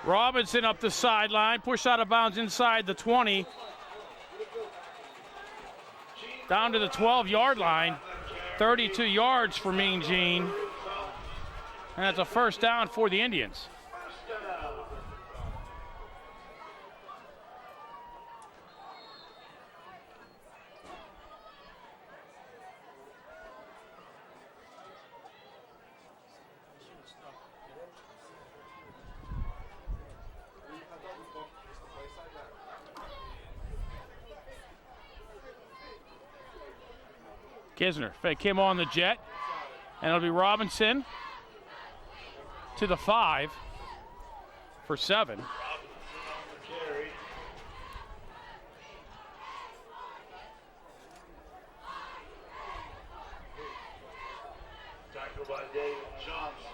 Robinson up the sideline, pushed out of bounds inside the 20. Down to the 12-yard line. 32 yards for Mean Gene. And that's a first down for the Indians. Kisner, fake him on the jet. And it'll be Robinson to the 5 for 7. Robinson on the carry. Tackled by David Johnson.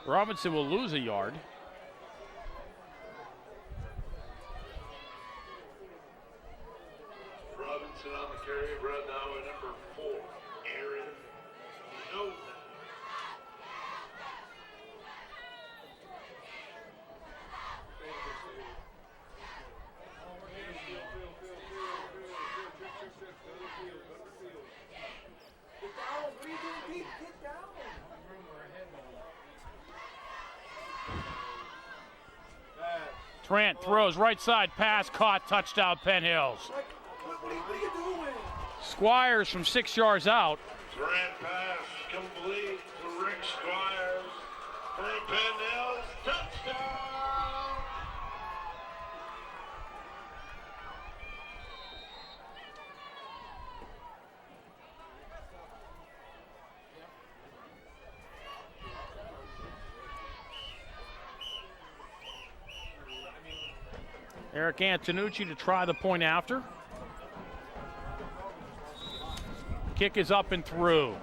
Robinson will lose a yard. Robinson on the carry, brought down by number 4, Aaron Nolan. Get down. Trent throws right side pass, caught, touchdown, Penn Hills. What are you doing? Squires from 6 yards out. Grant pass complete to Rick Squires for Penn Hills. Touchdown! Eric Antonucci to try the point after. Kick is up and through.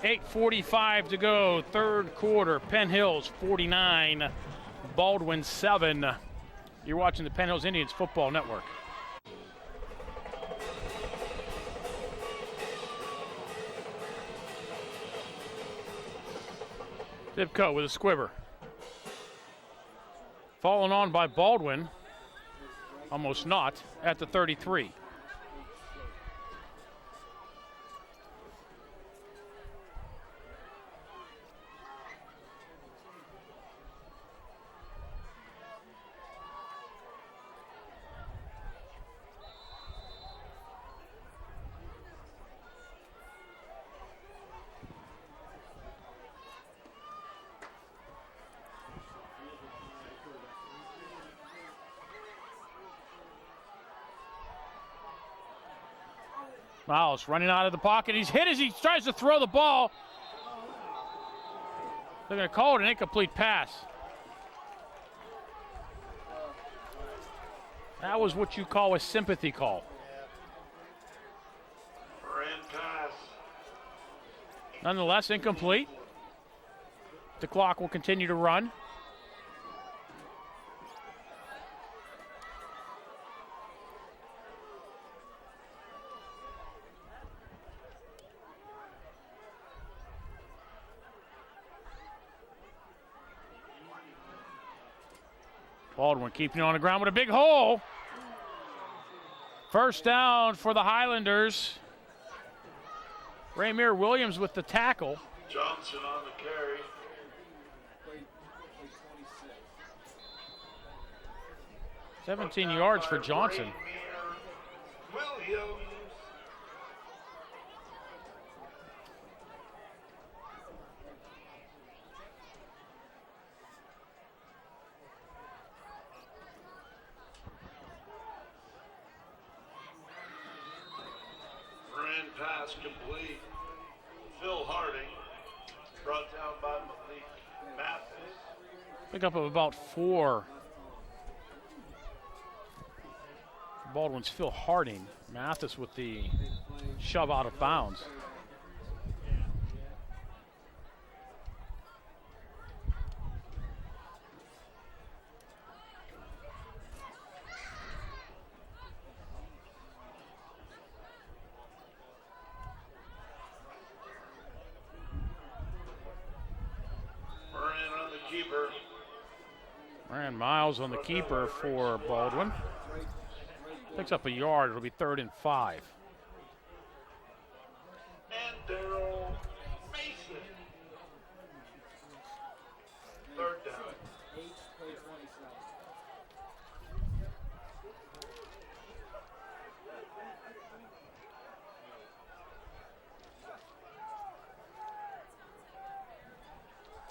8:45 to go, third quarter. Penn Hills 49, Baldwin 7. You're watching the Penn Hills Indians Football Network. Zipco with a squibber. Fallen on by Baldwin. Almost not, at the 33. Miles running out of the pocket. He's hit as he tries to throw the ball. They're going to call it an incomplete pass. That was what you call a sympathy call. Ran pass. Nonetheless, incomplete. The clock will continue to run. Baldwin keeping it on the ground with a big hole. First down for the Highlanders. Ramir Williams with the tackle. Johnson on the carry. 17 yards for Johnson. Ramir Williams. Ran pass complete. Phil Harding. Brought down by Malik Mathis. Pick up of about 4. Baldwin's Phil Harding. Mathis with the shove out of bounds. Ryan Miles on the keeper for Baldwin. Picks up a yard. It'll be 3rd and 5. And Daryl Mason.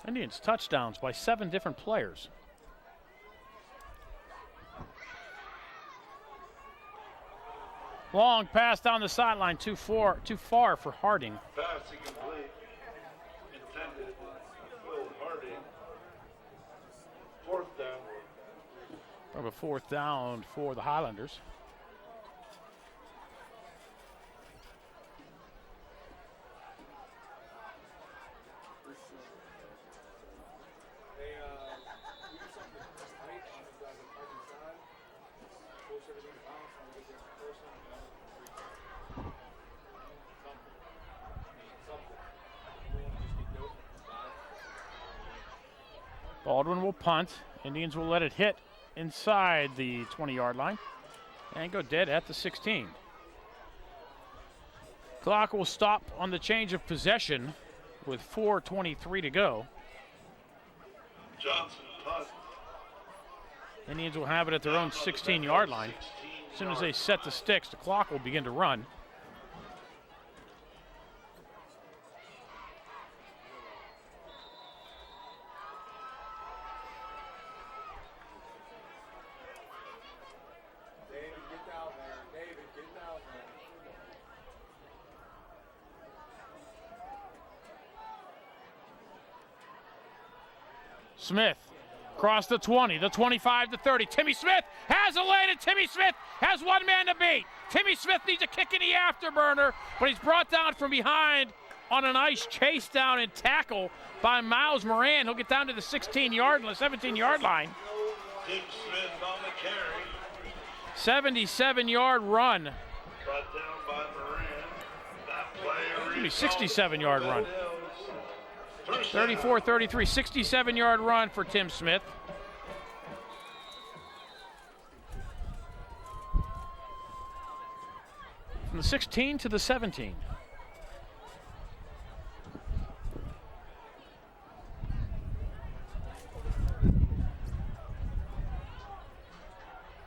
Indians touchdowns by 7 different players. Long pass down the sideline, too far for Harding. Pass incomplete. Intended. Will Harding. 4th down. Of a 4th down for the Highlanders. Baldwin will punt. Indians will let it hit inside the 20-yard line and go dead at the 16. Clock will stop on the change of possession with 4:23 to go. Johnson punt. Indians will have it at their own 16-yard line. As soon as they set the sticks, the clock will begin to run. Smith across the 20, the 25, the 30. Timmy Smith has a lane, and Timmy Smith has one man to beat. Timmy Smith needs a kick in the afterburner, but he's brought down from behind on a nice chase down and tackle by Miles Moran. He'll get down to the 16-yard and the 17-yard line. Tim Smith on the carry. 77-yard run. Brought down by Moran. That player is 67-yard run. 34-33, 67-yard run for Tim Smith. From the 16 to the 17.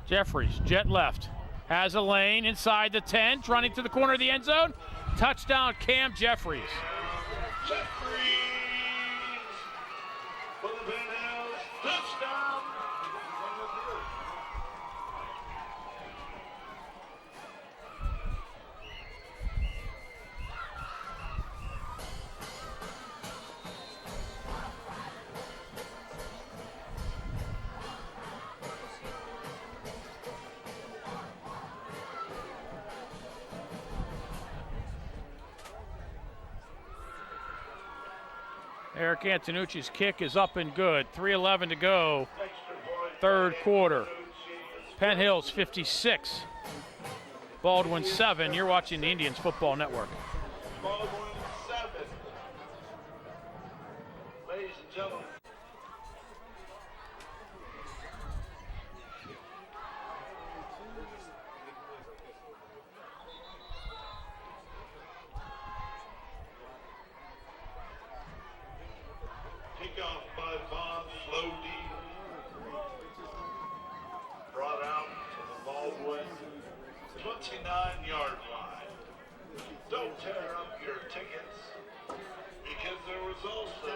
Jeffries, jet left, has a lane inside the 10, running to the corner of the end zone. Touchdown, Cam Jeffries. Jeffries for the Penn Hills. Touchdown. Eric Antonucci's kick is up and good. 3:11 to go, third quarter. Penn Hills 56, Baldwin 7. You're watching the Indians Football Network. Baldwin 7. Ladies and gentlemen. Kickoff by Bond, slow deep. Brought out to the Baldwin 29-yard line. Don't tear up your tickets because there was also a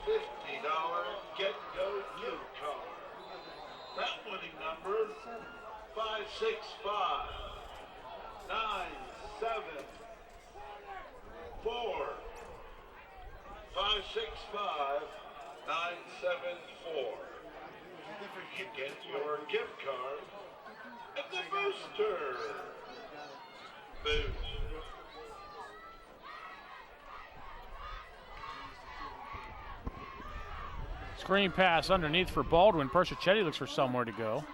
$50 get-go gift card. That winning number, 565 974. 565 974. You can get your gift card at the Booster booth. Screen pass underneath for Baldwin. Persichetti looks for somewhere to go.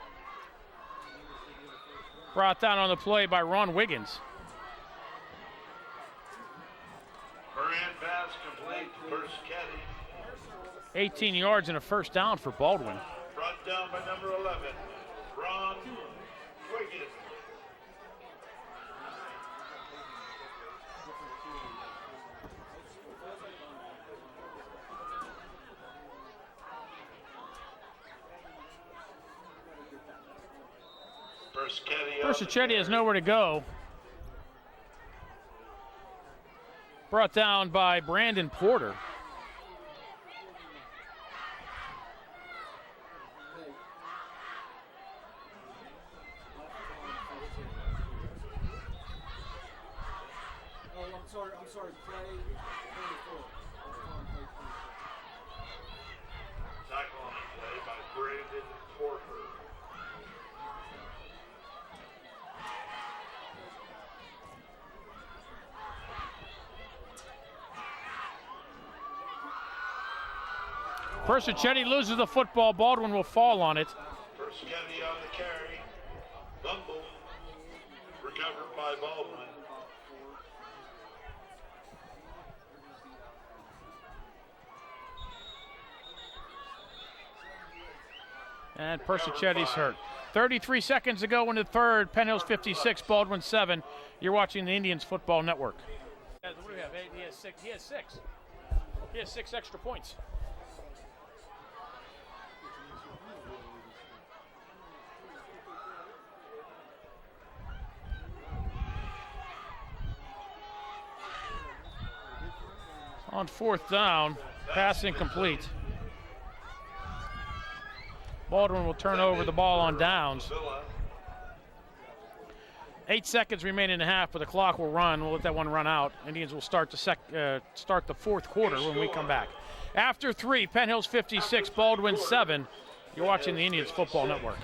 Brought down on the play by Ron Wiggins. Moran pass complete to Persichetti. 18 yards and a first down for Baldwin. Brought down by number 11, Ron Wiggins. Persichetti has nowhere to go. Brought down by Brandon Porter. sorry, play 24. Tackle on the play by Brandon Porter. Persichetti loses the football. Baldwin will fall on it. Persichetti on the carry. Fumble. Recovered by Baldwin. And Persichetti's hurt. 33 seconds to go in the third. Penn Hills 56, Baldwin 7. You're watching the Indians Football Network. What do we have? He has six. He has six. He has 6 extra points. On fourth down, pass incomplete. Baldwin will turn over the ball on downs. 8 seconds remaining in the half, but the clock will run. We'll let that one run out. Indians will start the fourth quarter when we come back. After 3, Penn Hills 56, Baldwin 7. You're watching the Indians Football Network.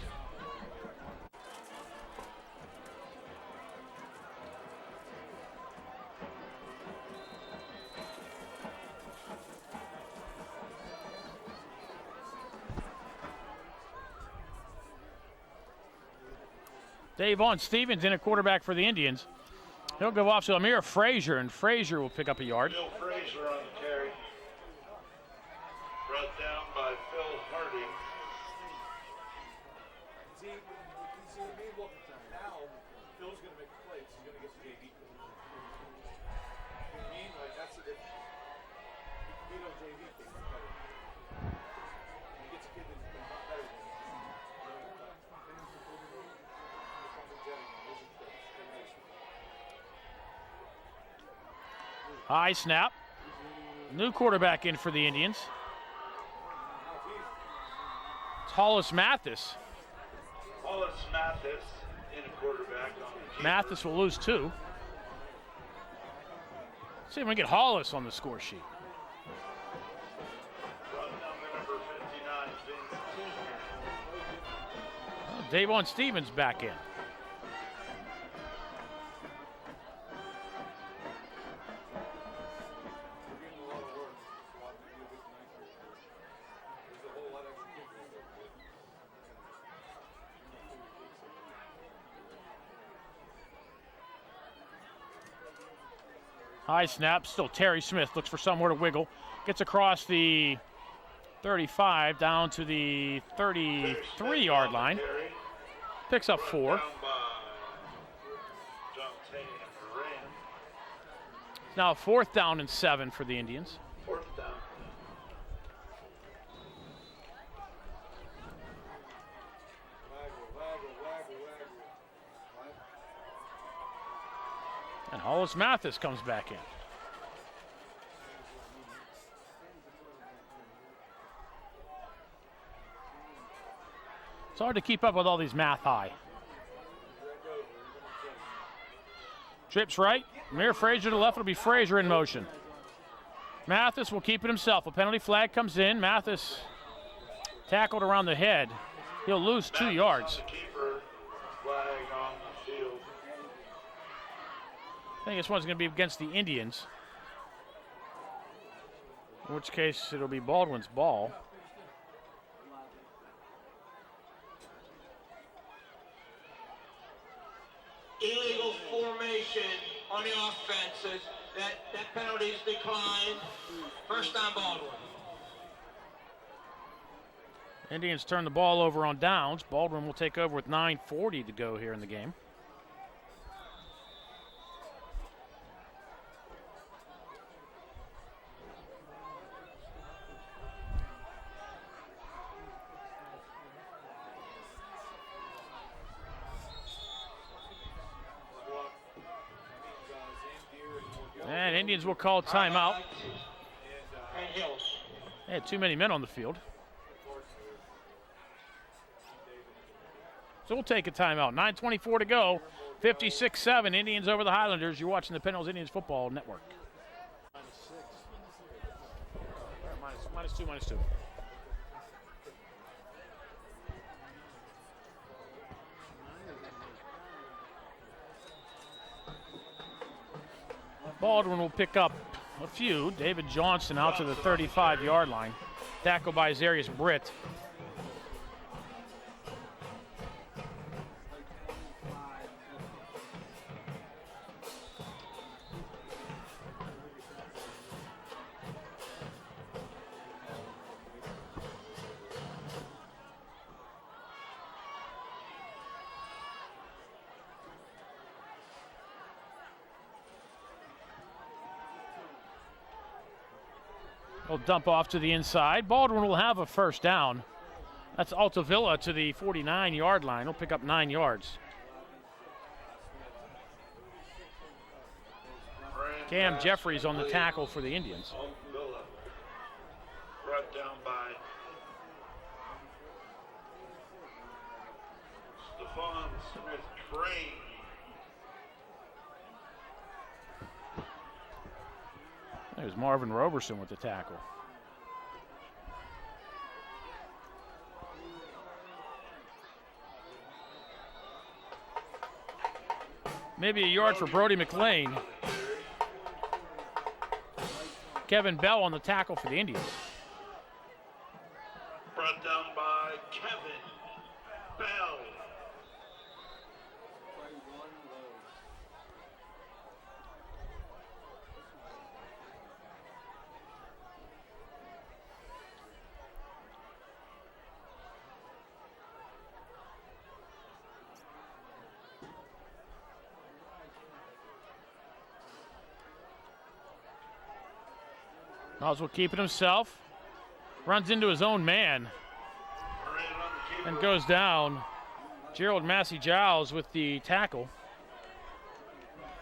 Davon Stevens in a quarterback for the Indians. He'll go off to Amir Frazier, and Frazier will pick up a yard. Bill Frazier on the carry. Brought down by Phil Harding. See me looking now, Phil's going to make the plays. He's going to get to JV. You know what I mean? Like, that's the difference. He can beat on JV things better. He gets a kid that's been better than him. High snap. New quarterback in for the Indians. It's Hollis Mathis. Hollis Mathis in a quarterback on the keeper. Mathis will lose 2. See if we can get Hollis on the score sheet. Run number 59, Vince Jr. Well, Davon Stevens back in. High snap, still Terry Smith looks for somewhere to wiggle. Gets across the 35 down to the 33-yard line. Picks up 4. Now 4th down and 7 for the Indians. 4th down. And Hollis Mathis comes back in. It's hard to keep up with all these math high. Trips right. Amir Frazier to the left. It'll be Frazier in motion. Mathis will keep it himself. A penalty flag comes in. Mathis tackled around the head. He'll lose 2 yards. I think this one's going to be against the Indians, in which case it'll be Baldwin's ball. Illegal formation on the offense. That penalty is declined. First down, Baldwin. Indians turn the ball over on downs. Baldwin will take over with 9:40 to go here in the game. And Indians will call timeout. They had too many men on the field. So we'll take a timeout. 9:24 to go. 56-7, Indians over the Highlanders. You're watching the Penn Hills Indians Football Network. -2. Baldwin will pick up a few. David Johnson out to the 35-yard line. Tackle by Zarius Britt. He'll dump off to the inside. Baldwin will have a first down. That's Altavilla to the 49-yard line. He'll pick up 9 yards. Cam Jeffries on the tackle for the Indians. Altavilla. Brought down by Stephon Smith-Crane. There's Marvin Roberson with the tackle. Maybe a yard for Brody McLean. Kevin Bell on the tackle for the Indians. Brought down by Kevin Bell. Oswald keeping himself. Runs into his own man. And goes down. Gerald Massey-Giles with the tackle.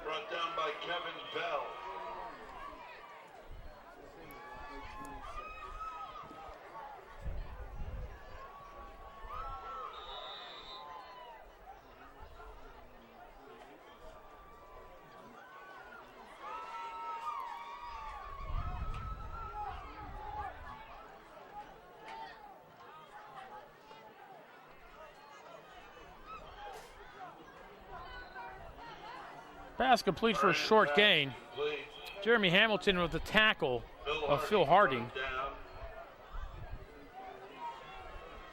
Brought down by Kevin Bell. Pass complete for a short gain. Jeremy Hamilton with the tackle of Phil Harding.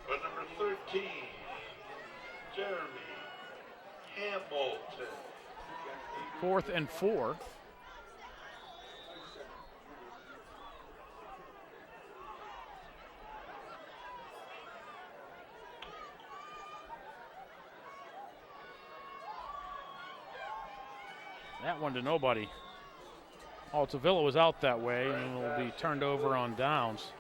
But number 13, Jeremy Hamilton. 4th and 4. That one to nobody. Altavilla was out that way and will be turned over on downs.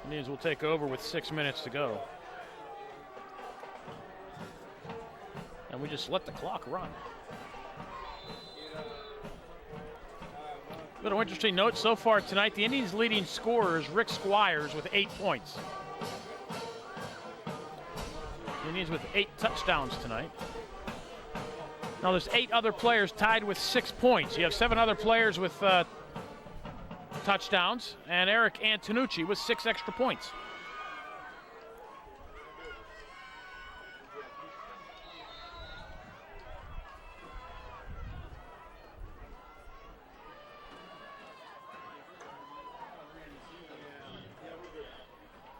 Indians will take over with 6 minutes to go. And we just let the clock run. Little interesting note so far tonight, the Indians' leading scorer is Rick Squires with 8 points. The Indians with 8 touchdowns tonight. Now there's 8 other players tied with 6 points. You have 7 other players with touchdowns, and Eric Antonucci with 6 extra points.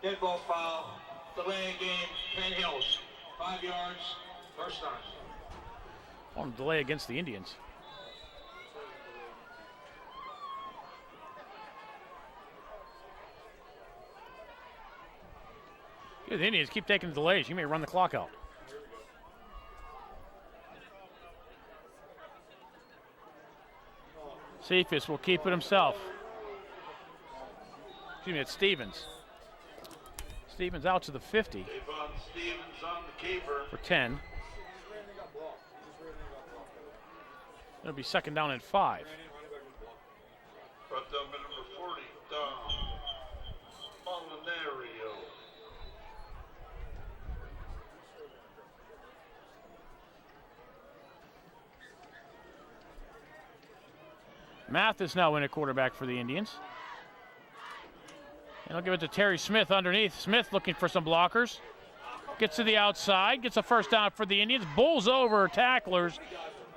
Dead ball foul, delay game, Penn Hills, 5 yards, first down. On delay against the Indians. Yeah, the Indians keep taking the delays. You may run the clock out. Cephas will keep it himself. Excuse me, it's Stevens. Stevens out to the 50. Devon Stevens on the keeper. For 10. It'll be second down and 5. Brought down by number 40, Dom Molinario. Mathis now in at quarterback for the Indians. And they'll give it to Terry Smith underneath. Smith looking for some blockers. Gets to the outside, gets a first down for the Indians, bowls over tacklers,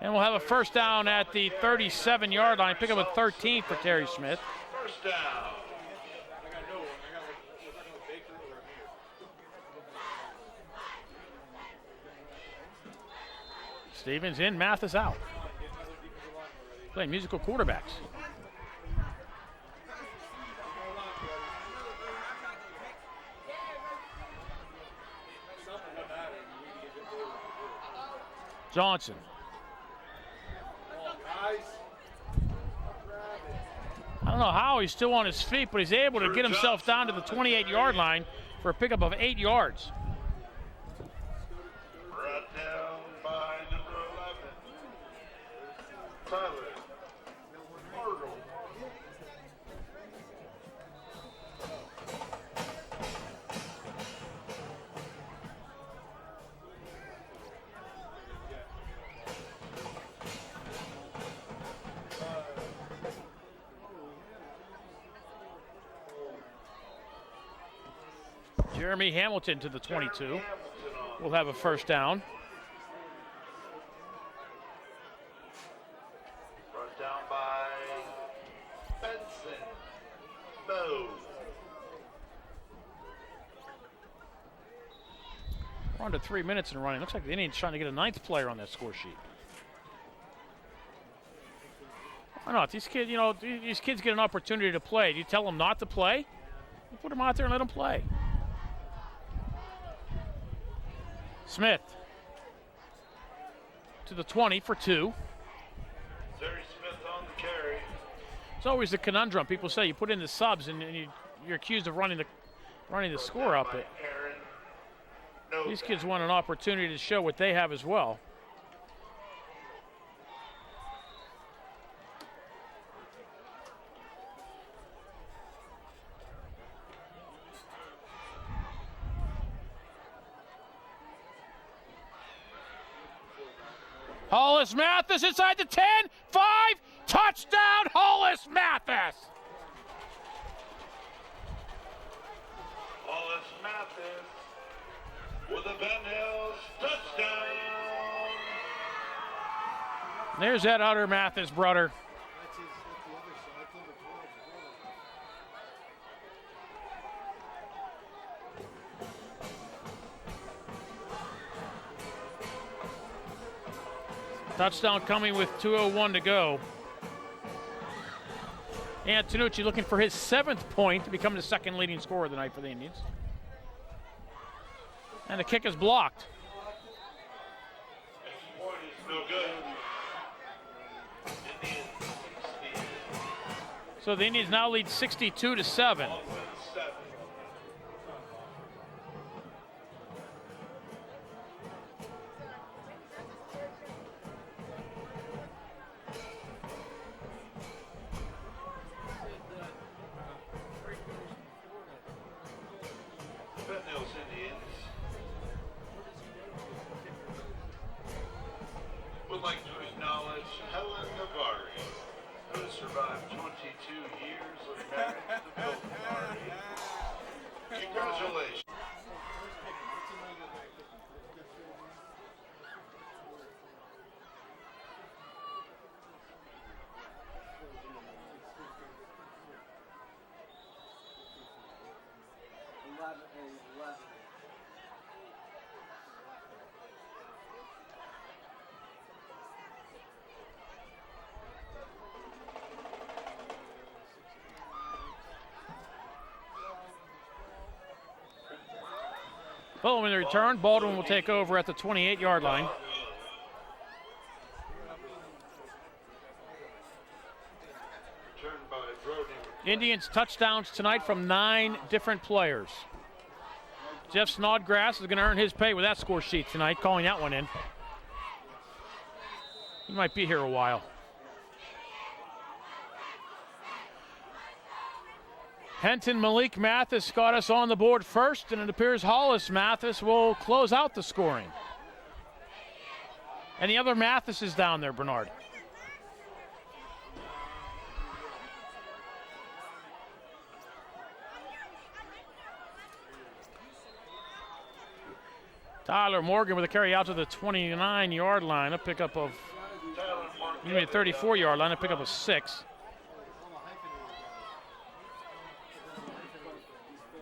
and we'll have a first down at the 37-yard line. Pick up a 13 for Terry Smith. First down. Stevens in, Mathis out. Playing musical quarterbacks. Johnson. I don't know how he's still on his feet, but he's able to get himself down to the 28-yard line for a pickup of 8 yards. Brought down by number 11, Tyler Myrtle. Jeremy Hamilton to the 22. We'll have a first down. Brought down by Benson. Bo. We're on to 3 minutes and running. Looks like the Indians trying to get a 9th player on that score sheet. Why not? These kids, these kids get an opportunity to play. Do you tell them not to play? You put them out there and let them play. Smith to the 20 for 2. Terry Smith on the carry. It's always the conundrum. People say you put in the subs and you're accused of running the score up. But these kids want an opportunity to show what they have as well. Hollis Mathis inside the 10, 5, touchdown Hollis Mathis. Hollis Mathis with a Ben Hills touchdown. There's that other Mathis brother. Touchdown coming with 2:01 to go. Antonucci looking for his 7th point to become the 2nd leading scorer of the night for the Indians. And the kick is blocked. Next point is no good. Indians 60. So the Indians now lead 62-7. Baldwin 7. Would like to acknowledge Helen Navari, who has survived 22 years of marriage to Bill Navari. Congratulations. Following the return, Baldwin will take over at the 28-yard line. Indians touchdowns tonight from 9 different players. Jeff Snodgrass is going to earn his pay with that score sheet tonight, calling that one in. He might be here a while. Henton Malik Mathis got us on the board first, and it appears Hollis Mathis will close out the scoring. And the other Mathis is down there, Bernard. Tyler Morgan with a carry out to the 29-yard line, a pickup of, 34-yard line, a pickup of 6.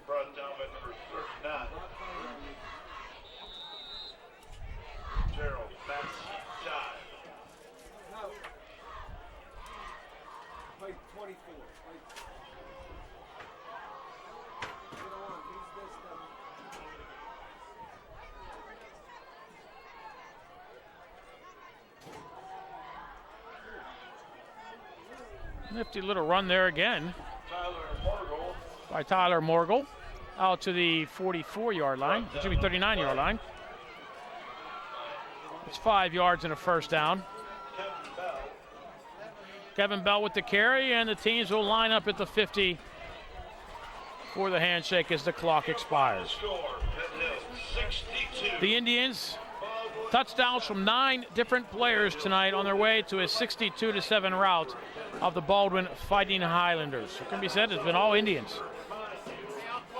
Brought down by number 39. Gerald Mattson dive. Play 24. Get on. Use this stuff. Nifty little run there again Tyler Morgul. by Tyler Morgul out to the 44-yard line. It should be 39-yard line. It's 5 yards and a first down. Kevin Bell. Kevin Bell with the carry, and the teams will line up at the 50 for the handshake as the clock expires. Score. Penn Hill 62. The Indians, touchdowns from 9 different players tonight on their way to a 62-7 rout of the Baldwin Fighting Highlanders. It can be said it's been all Indians.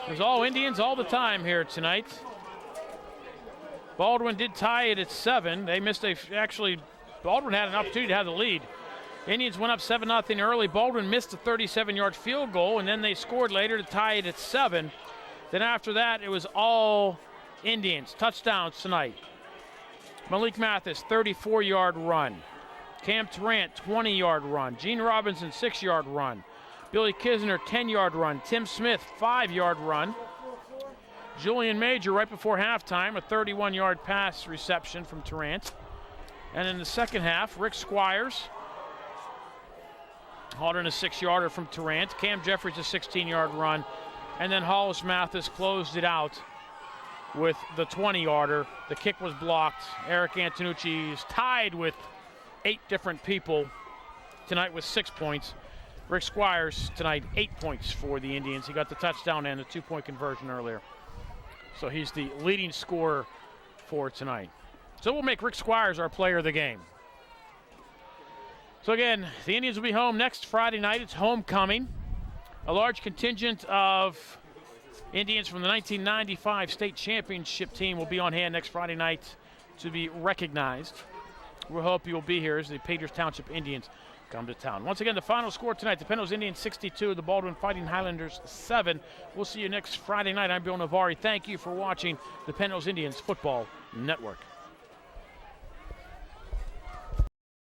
It was all Indians all the time here tonight. Baldwin did tie it at 7. They missed Baldwin had an opportunity to have the lead. Indians went up 7-0 early. Baldwin missed a 37-yard field goal, and then they scored later to tie it at 7. Then after that, it was all Indians. Touchdowns tonight. Malik Mathis, 34-yard run. Cam Tarrant, 20-yard run. Gene Robinson, 6-yard run. Billy Kisner, 10-yard run. Tim Smith, 5-yard run. Julian Major right before halftime, a 31-yard pass reception from Tarrant. And in the second half, Rick Squires hauled in a 6-yarder from Tarrant. Cam Jeffries, a 16-yard run. And then Hollis Mathis closed it out with the 20-yarder. The kick was blocked. Eric Antonucci is tied with 8 different people tonight with 6 points. Rick Squires tonight 8 points for the Indians. He got the touchdown and the 2-point conversion earlier. So he's the leading scorer for tonight. So we'll make Rick Squires our player of the game. So again, the Indians will be home next Friday night. It's homecoming. A large contingent of Indians from the 1995 state championship team will be on hand next Friday night to be recognized. We hope you'll be here as the Peters Township Indians come to town. Once again, the final score tonight, the Penn Indians 62, the Baldwin Fighting Highlanders 7. We'll see you next Friday night. I'm Bill Navari. Thank you for watching the Penn Indians Football Network.